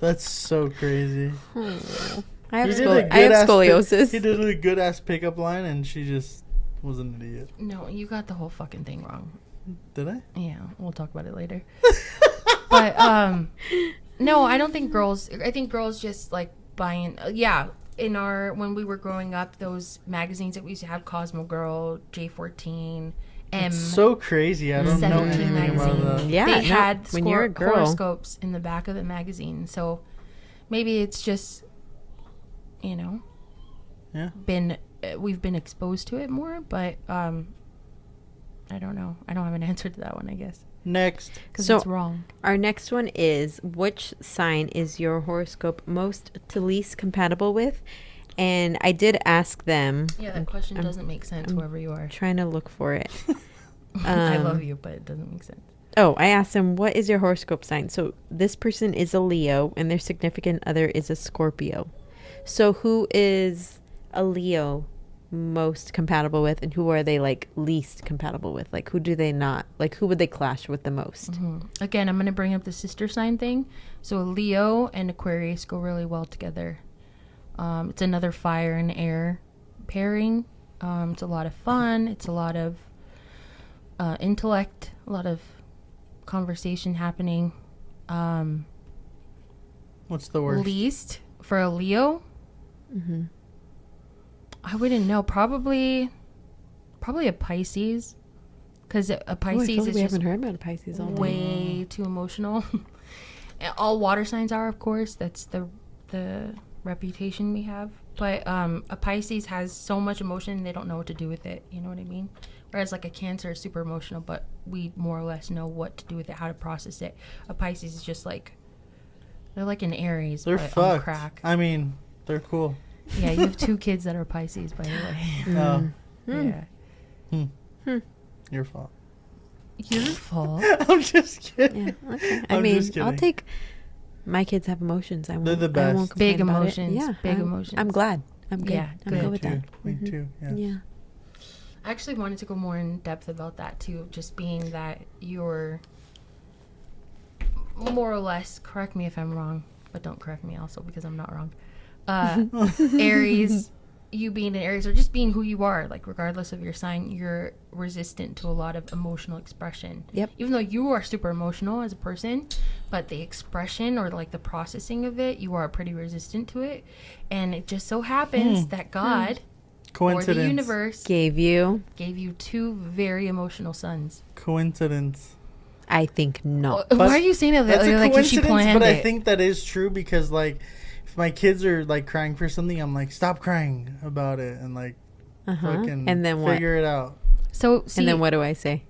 That's so crazy. I have, He did a I have good-ass scoliosis. He did a good ass pickup line and she just was an idiot. No, you got the whole fucking thing wrong. Did I? Yeah, we'll talk about it later. But no, I don't think girls. I think girls just like buying. When we were growing up, those magazines that we used to have, Cosmo Girl, J14, It's so crazy. I don't know 17 anything about magazine. that. Yeah, they no, had when you're a girl. horoscopes in the back of the magazine. So maybe it's just, Yeah. we've been exposed to it more, but I don't know. I don't have an answer to that one, I guess, Next. because So- it's wrong. Our next one is, which sign is your horoscope most to least compatible with? And I did ask them. Yeah, that question I'm- doesn't make sense, whoever you are. Trying to look for it. I love you, but it doesn't make sense. Oh, I asked them, what is your horoscope sign? So this person is a Leo and their significant other is a Scorpio. So who is a Leo most compatible with, and who are they like least compatible with? Like who do they not like? Who would they clash with the most? Again, I'm going to bring up the sister sign thing. So Leo and Aquarius go really well together. It's another fire and air pairing. It's a lot of fun. It's a lot of intellect, a lot of conversation happening. What's the worst? Least for a Leo, I wouldn't know. Probably a Pisces, because a Pisces is we just haven't heard about a Pisces all day. way too emotional. All water signs are, of course. That's the reputation we have. But a Pisces has so much emotion, they don't know what to do with it. You know what I mean? Whereas like a Cancer is super emotional, but we more or less know what to do with it, how to process it. A Pisces is just like, they're like an Aries, They're but fucked. on crack. I mean, they're cool. Yeah, you have 2 kids that are Pisces, by the way. Yeah. Your fault. Your fault. I'm just kidding. Yeah, okay. I'm just I'll kidding. take. My kids have emotions. They're the best. I won't complain Big about emotions. It. Yeah, Big emotions. I'm glad. I'm good. Yeah, I'm good. good with that. Me too. Yes. Yeah. I actually wanted to go more in depth about that too, just being that you're more or less, correct me if I'm wrong, but don't correct me also because I'm not wrong. Aries, you being an Aries or just being who you are, like regardless of your sign, you're resistant to a lot of emotional expression. Yep. Even though you are super emotional as a person, but the expression or like the processing of it, you are pretty resistant to it. And it just so happens that God or the universe Gave you. gave you 2 very emotional sons. Coincidence. I think not. Why are you saying it That's a like she coincidence, planned but it? I think that is true because, like, if my kids are like crying for something, I'm like, stop crying about it, and like, fucking And then what? figure it out. So, see, And then what do I say?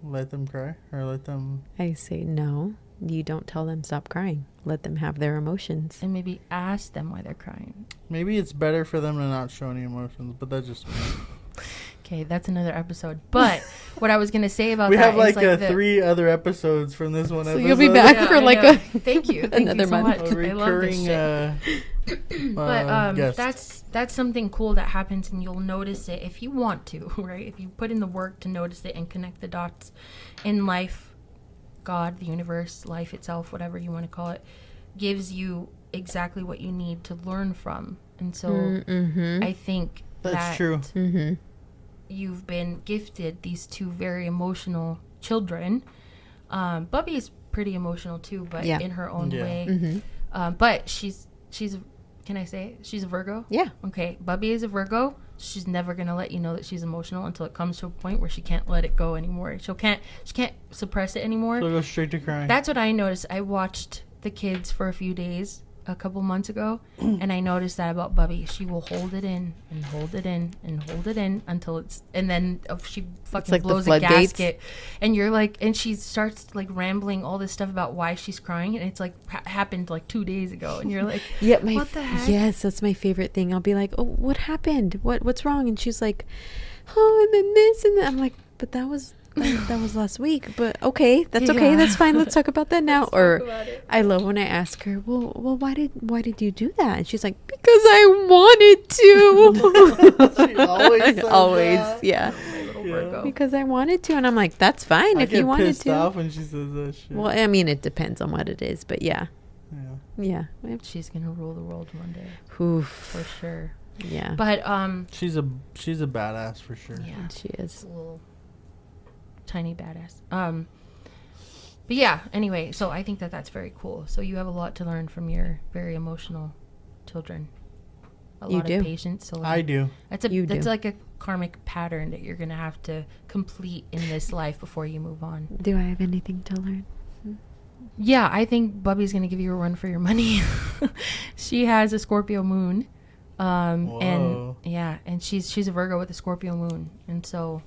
Let them cry or let them. I say no. You don't tell them stop crying. Let them have their emotions. and maybe ask them why they're crying. Maybe it's better for them to not show any emotions, but that's just me. Okay, that's another episode. But what I was going to say about We that have like, is 3 other episodes from this one So episode. you'll be back Yeah, for I like know. a Thank you another so month. much. A I love this recurring shit. But guest. that's something cool that happens, and you'll notice it if you want to, right? If you put in the work to notice it and connect the dots in life. God, the universe, life itself, whatever you want to call it, gives you exactly what you need to learn from. And so I think That's true. you've been gifted these 2 very emotional children. Bubby's pretty emotional too, but Yeah. in her own Yeah. way. But she's can I say it? She's a Virgo? Yeah. Okay, Bubby is a Virgo. She's never gonna let you know that she's emotional until it comes to a point where she can't let it go anymore. She can't suppress it anymore. So go straight to crying. That's what I noticed. I watched the kids for a few days a couple months ago, and I noticed that about Bubby. She will hold it in and hold it in and hold it in until it's, and then she fucking like the blows a floodgates. gasket, and you're like, and she starts like rambling all this stuff about why she's crying, and it's like happened like 2 days ago, and you're like, Yeah, what the heck? Yes, that's my favorite thing. I'll be like, "Oh, what happened? What's wrong?" And she's like, "Oh, and then this and that." I'm like, "But that was last week." But okay, that's okay. Yeah. That's fine. Let's talk about that now. Or about it. I love when I ask her, "Well, why did you do that?" And she's like, "Because I wanted to." She always says Always, that. yeah. My little Yeah. Virgo. Because I wanted to, and I'm like, "That's fine I if get you wanted pissed to." off when she says that shit. Well, I mean, it depends on what it is, but yeah, Yeah. yeah. She's gonna rule the world one day Oof. for sure. Yeah, But She's a badass for sure. yeah. she is. A little tiny badass. But yeah, anyway, so I think that that's very cool. So you have a lot to learn from your very emotional children. A You lot do. of patience to learn. I do. That's You that's do. like a karmic pattern that you're gonna have to complete in this life before you move on. Do I have anything to learn? Yeah, I think Bubby's gonna give you a run for your money. She has a Scorpio moon. And Whoa. yeah, and she's a Virgo with a Scorpio moon. And so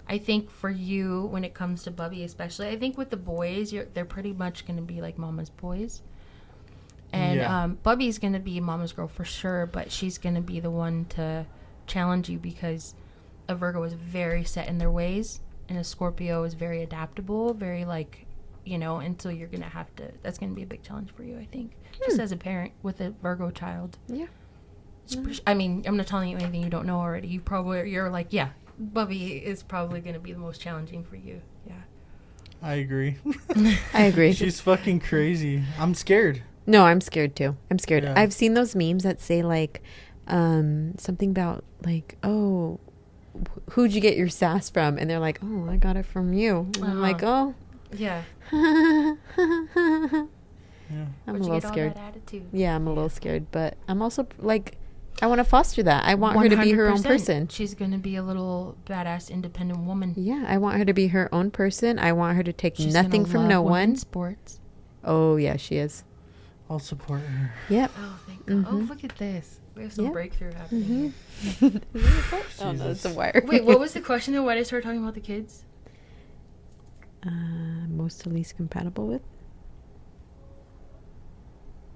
I think for you, when it comes to Bubby especially, I think with the boys, they're pretty much going to be like mama's boys. And Yeah. Bubby's going to be mama's girl for sure, but she's going to be the one to challenge you because a Virgo is very set in their ways, and a Scorpio is very adaptable, very like, and so you're going to have to, that's going to be a big challenge for you, I think, just as a parent with a Virgo child. Yeah. I mean, I'm not telling you anything you don't know already. You're like, yeah, Bubby is probably going to be the most challenging for you. Yeah. I agree. I agree. She's fucking crazy. I'm scared. No, I'm scared too. I'm scared. Yeah. I've seen those memes that say like something about like, oh, who'd you get your sass from? And they're like, oh, I got it from you. And I'm like, oh. Yeah. Yeah. I'm Where'd a you little get all scared. that attitude? Yeah, I'm a little scared, but I'm also like, I want to foster that. I want her to be her own 100%. person. She's going to be a little badass, independent woman. Yeah, I want her to be her own person. I want her to take She's nothing gonna from love no women's one. Sports. Oh, yeah, she is. I'll support her. Yep. Oh, thank God. Oh, look at this. We have some Yeah. breakthrough happening. Oh, no, it's a Jesus. wire. Wait, what was the question though? Why did I start talking about the kids? Most to least compatible with?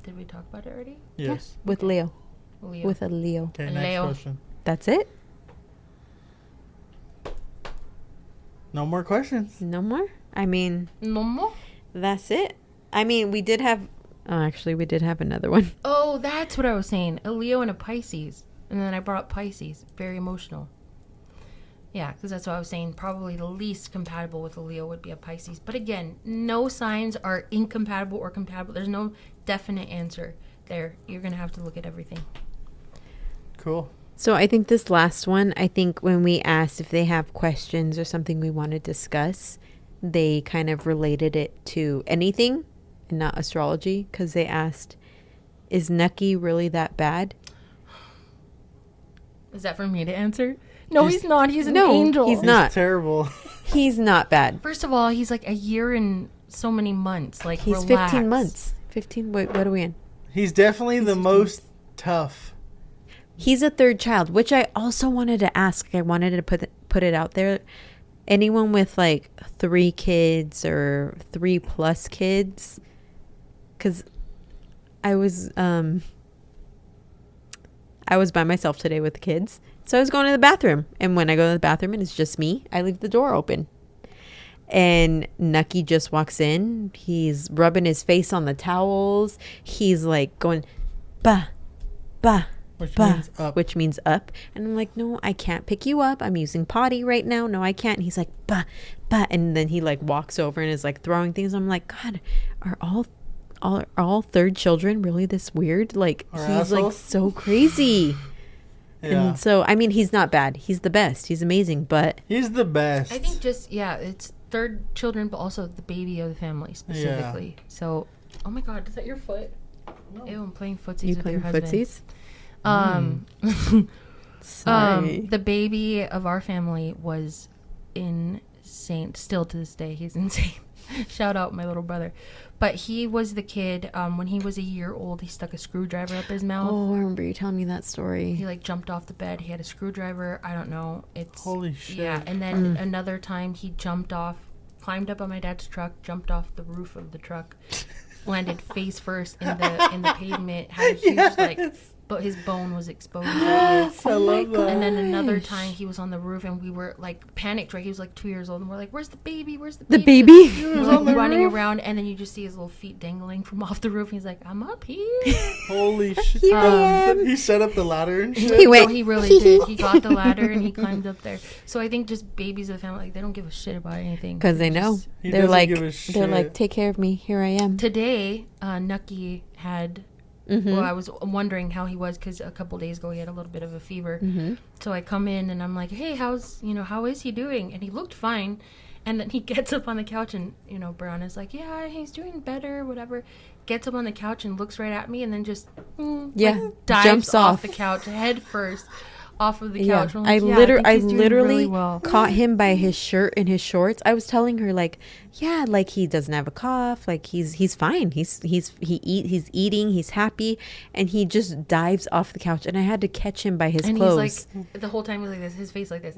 Did we talk about it already? Yes. With Leo. Leo. With a Leo. Okay, next Leo. question. That's it? No more questions. No more? I mean, No more? that's it. I mean, we did have... Oh, actually, we did have another one. Oh, that's what I was saying. A Leo and a Pisces. And then I brought up Pisces. Very emotional. Yeah, because that's what I was saying. Probably the least compatible with a Leo would be a Pisces. But again, no signs are incompatible or compatible. There's no definite answer there. You're going to have to look at everything. Cool. So I think this last one, I think when we asked if they have questions or something we want to discuss, they kind of related it to anything and not astrology, because they asked, is Nucky really that bad? Is that for me to answer? No, He's- he's not. He's an No, angel. he's He's not. terrible. He's not bad. First of all, he's like a year and so many months. Like, He's relax. 15 months. 15, wait, what are we in? He's definitely the 15. most tough. He's a third child, which I also wanted to ask. I wanted to put it out there. Anyone with like 3 kids or 3+ kids, because I was by myself today with the kids, so I was going to the bathroom, and when I go to the bathroom and it's just me, I leave the door open, and Nucky just walks in. He's rubbing his face on the towels. He's like going, bah, bah. Which Bah, means up. which means up. And I'm like, no, I can't pick you up. I'm using potty right now. No, I can't. And he's like, bah, bah. And then he like walks over and is like throwing things. I'm like, God, are all third children really this weird? Like, Or he's like assholes? so crazy. Yeah. And so, I mean, he's not bad. He's the best. He's amazing. But He's the best. I think just, yeah, it's third children, but also the baby of the family specifically. So, oh my God, is that your foot? No. Ew, I'm playing footsies you with playing your husband. footsies? Sorry. The baby of our family was insane. Still to this day, he's insane. Shout out my little brother. But he was the kid, when he was a year old, he stuck a screwdriver up his mouth. Oh, I remember you telling me that story. He like jumped off the bed. He had a screwdriver. I don't know. It's Holy shit. Yeah. And then another time he jumped off, climbed up on my dad's truck, jumped off the roof of the truck, landed face first in the pavement. Had a huge like, but his bone was exposed. I love that. And then another time he was on the roof and we were like panicked, right? He was like 2 years old and we're like, "Where's the baby? Where's the The baby?" baby? He was like running around and then you just see his little feet dangling from off the roof. He's like, "I'm up here." Holy shit. Here I am. He set up the ladder and shit. He went, No, he really did. He got the ladder and he climbed up there. So I think just babies of the family, like, they don't give a shit about anything. because they know. Just- He They're doesn't like, give a they're like, shit. take care of me. Here I am. Today, Nucky had. Mhm. Well, I was wondering how he was because a couple days ago he had a little bit of a fever. Mhm. So I come in and I'm like, "Hey, how is he doing?" And he looked fine. And then he gets up on the couch and, Brianna's like, "Yeah, he's doing better, whatever." Gets up on the couch and looks right at me and then just dives jumps off. the couch head first off of the Yeah, couch. I'm I like, "Yeah, think I he's doing literally really well." caught him by his shirt and his shorts. I was telling her like, yeah, like he doesn't have a cough, like he's fine. He's eating, he's happy, and he just dives off the couch, and I had to catch him by his And clothes. he's like, the whole time he's like this, his face like this.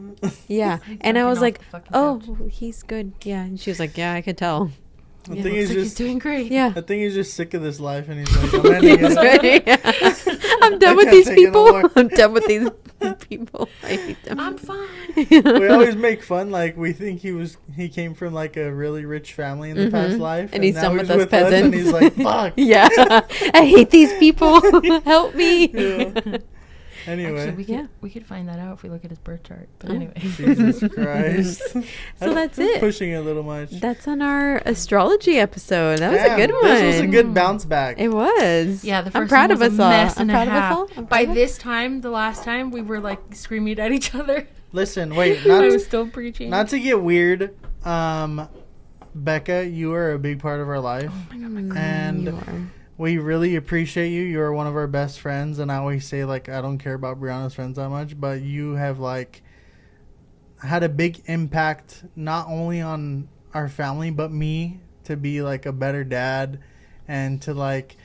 Yeah, and I jumping was off like, the fucking oh, couch. he's good. Yeah, and she was like, yeah, I could tell. I Yeah, think looks he's like he's just. doing great. Yeah. I think he's just sick of this life, and he's like, "I'm ending He's it." good. I'm done I with can't these take it no people. more. I'm done with these people. I hate them. I'm fine. We always make fun, like we think he came from like a really rich family in the past Mhm. life, And he's now done with us and peasants. he's like, "Fuck." Yeah, I hate these people. Help me. Yeah. Anyway. Actually, we could find that out if we look at his birth chart. But anyway. Jesus Christ. So that's it. Pushing it a little much. That's on our astrology episode. That was a good one. This was a good bounce back. It was. Yeah, the 1st I'm proud one of was us all. a mess and I'm proud a of us half. all. By this time, the last time, we were like screaming at each other. Listen, wait. I was still preaching. Not to get weird, Becca, you are a big part of our life. Oh my God. And You are. we really appreciate you. You're one of our best friends. And I always say, like, I don't care about Brianna's friends that much, but you have, like, had a big impact not only on our family, but me to be, like, a better dad and to, like,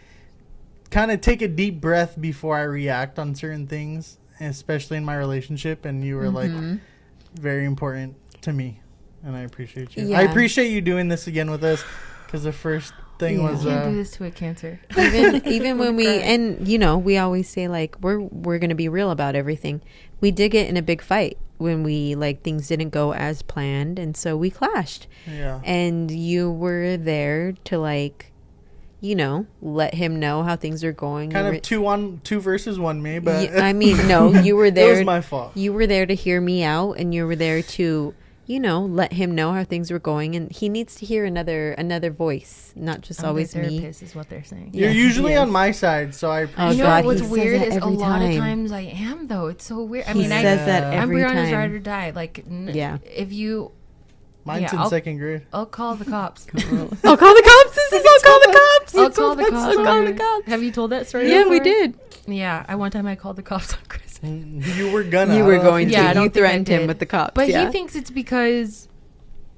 kind of take a deep breath before I react on certain things, especially in my relationship. And you were, like, very important to me. And I appreciate you. Yeah. I appreciate you doing this again with us because the first thing was... You can't do this to a Cancer. Even when we, and you know, we always say like we're gonna be real about everything. We did get in a big fight when we like things didn't go as planned, and so we clashed. Yeah. And you were there to like, you know, let him know how things are going. Kind of 2 versus 1 me, but I mean, no, you were there. It was my fault. You were there to hear me out, and you were there to, you know, let him know how things were going, and he needs to hear another voice, not just always the me. therapist is what they're saying. You're Yes, usually yes. on my side, so I Oh, You know God, what's he says weird that is a every lot of time. times I am though. It's so weird. I He mean, says I, that I'm every Brianna's time. ride or die. Like, Yeah. if you, mine's yeah, in second grade. I'll call the cops. I'll call the cops. This is I'll call the cops. I'll call the cops. I'll call the cops. Have you told that story? Yeah, we before? did. Yeah, I one time I called the cops on Chris. You were gonna. You I were don't know if going you to. Yeah, I did. don't You think I threatened him did. with the cops. But yeah. he thinks it's because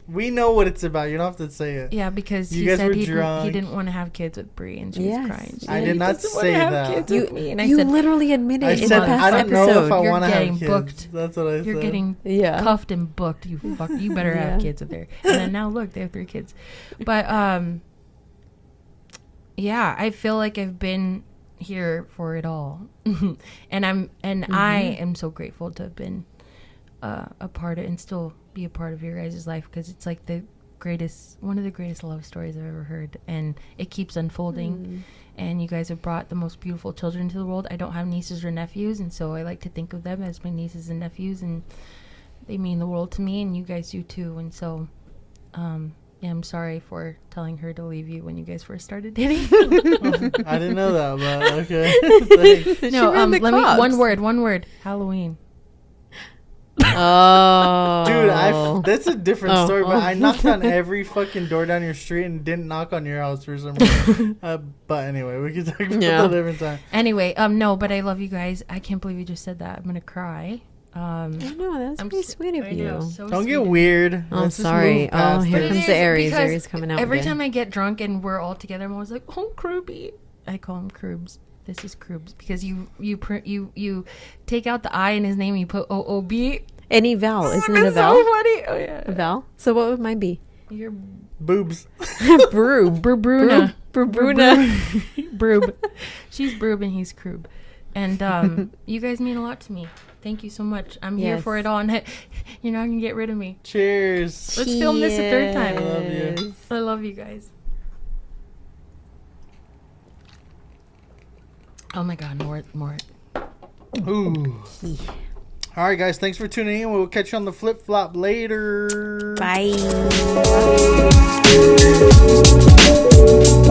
We know what it's about. You don't have to say it. because You he guys said were he drunk. didn't want to have kids with Brie, and she Yes. was crying. She I said, did "He not doesn't wanna say have that. kids You, with me." And I you said, literally admitted I in said the past I don't know episode. if I You're want to have getting kids. booked. That's what I said. "You're getting Yeah. cuffed and booked. You fuck. You better have Yeah. kids with her." And then now look, they have 3 kids. But yeah, I feel like I've been here for it all, and I am so grateful to have been a part of and still be a part of your guys' life, because it's like one of the greatest love stories I've ever heard, and it keeps unfolding. And you guys have brought the most beautiful children into the world. I don't have nieces or nephews, and so I like to think of them as my nieces and nephews, and they mean the world to me, and you guys do too. And so yeah, I'm sorry for telling her to leave you when you guys first started dating. I didn't know that, but okay. Thanks. No, ran the let me cops. one word. Halloween. Oh, Dude, that's a different Oh. story, but I knocked on every fucking door down your street and didn't knock on your house for some reason. But anyway, we can talk about that a different time. Anyway, no, but I love you guys. I can't believe you just said that. I'm gonna cry. I know, that's I'm pretty s- sweet of I you. know, so Don't sweet get of you. weird. Oh, Let's just sorry. move past Oh, here it. It comes is the Aries. because Aries coming out Every again. time I get drunk and we're all together, I'm always like, "Oh, Kruby." I call him Krubs. This is Krubs because you take out the I in his name, and you put OOB. Any vowel, isn't it a It's vowel? so funny. Oh yeah. A vowel. So what would mine be? You're Boobs. Brew. Bruna. Bruna. Broob. She's Broob and he's Krub. And you guys mean a lot to me. Thank you so much. I'm here Yes. for it all, and you're not gonna get rid of me. Cheers. Let's film this a third time. I love you. I love you guys. Oh my God, more. Ooh. All right, guys. Thanks for tuning in. We'll catch you on the flip flop later. Bye. Bye.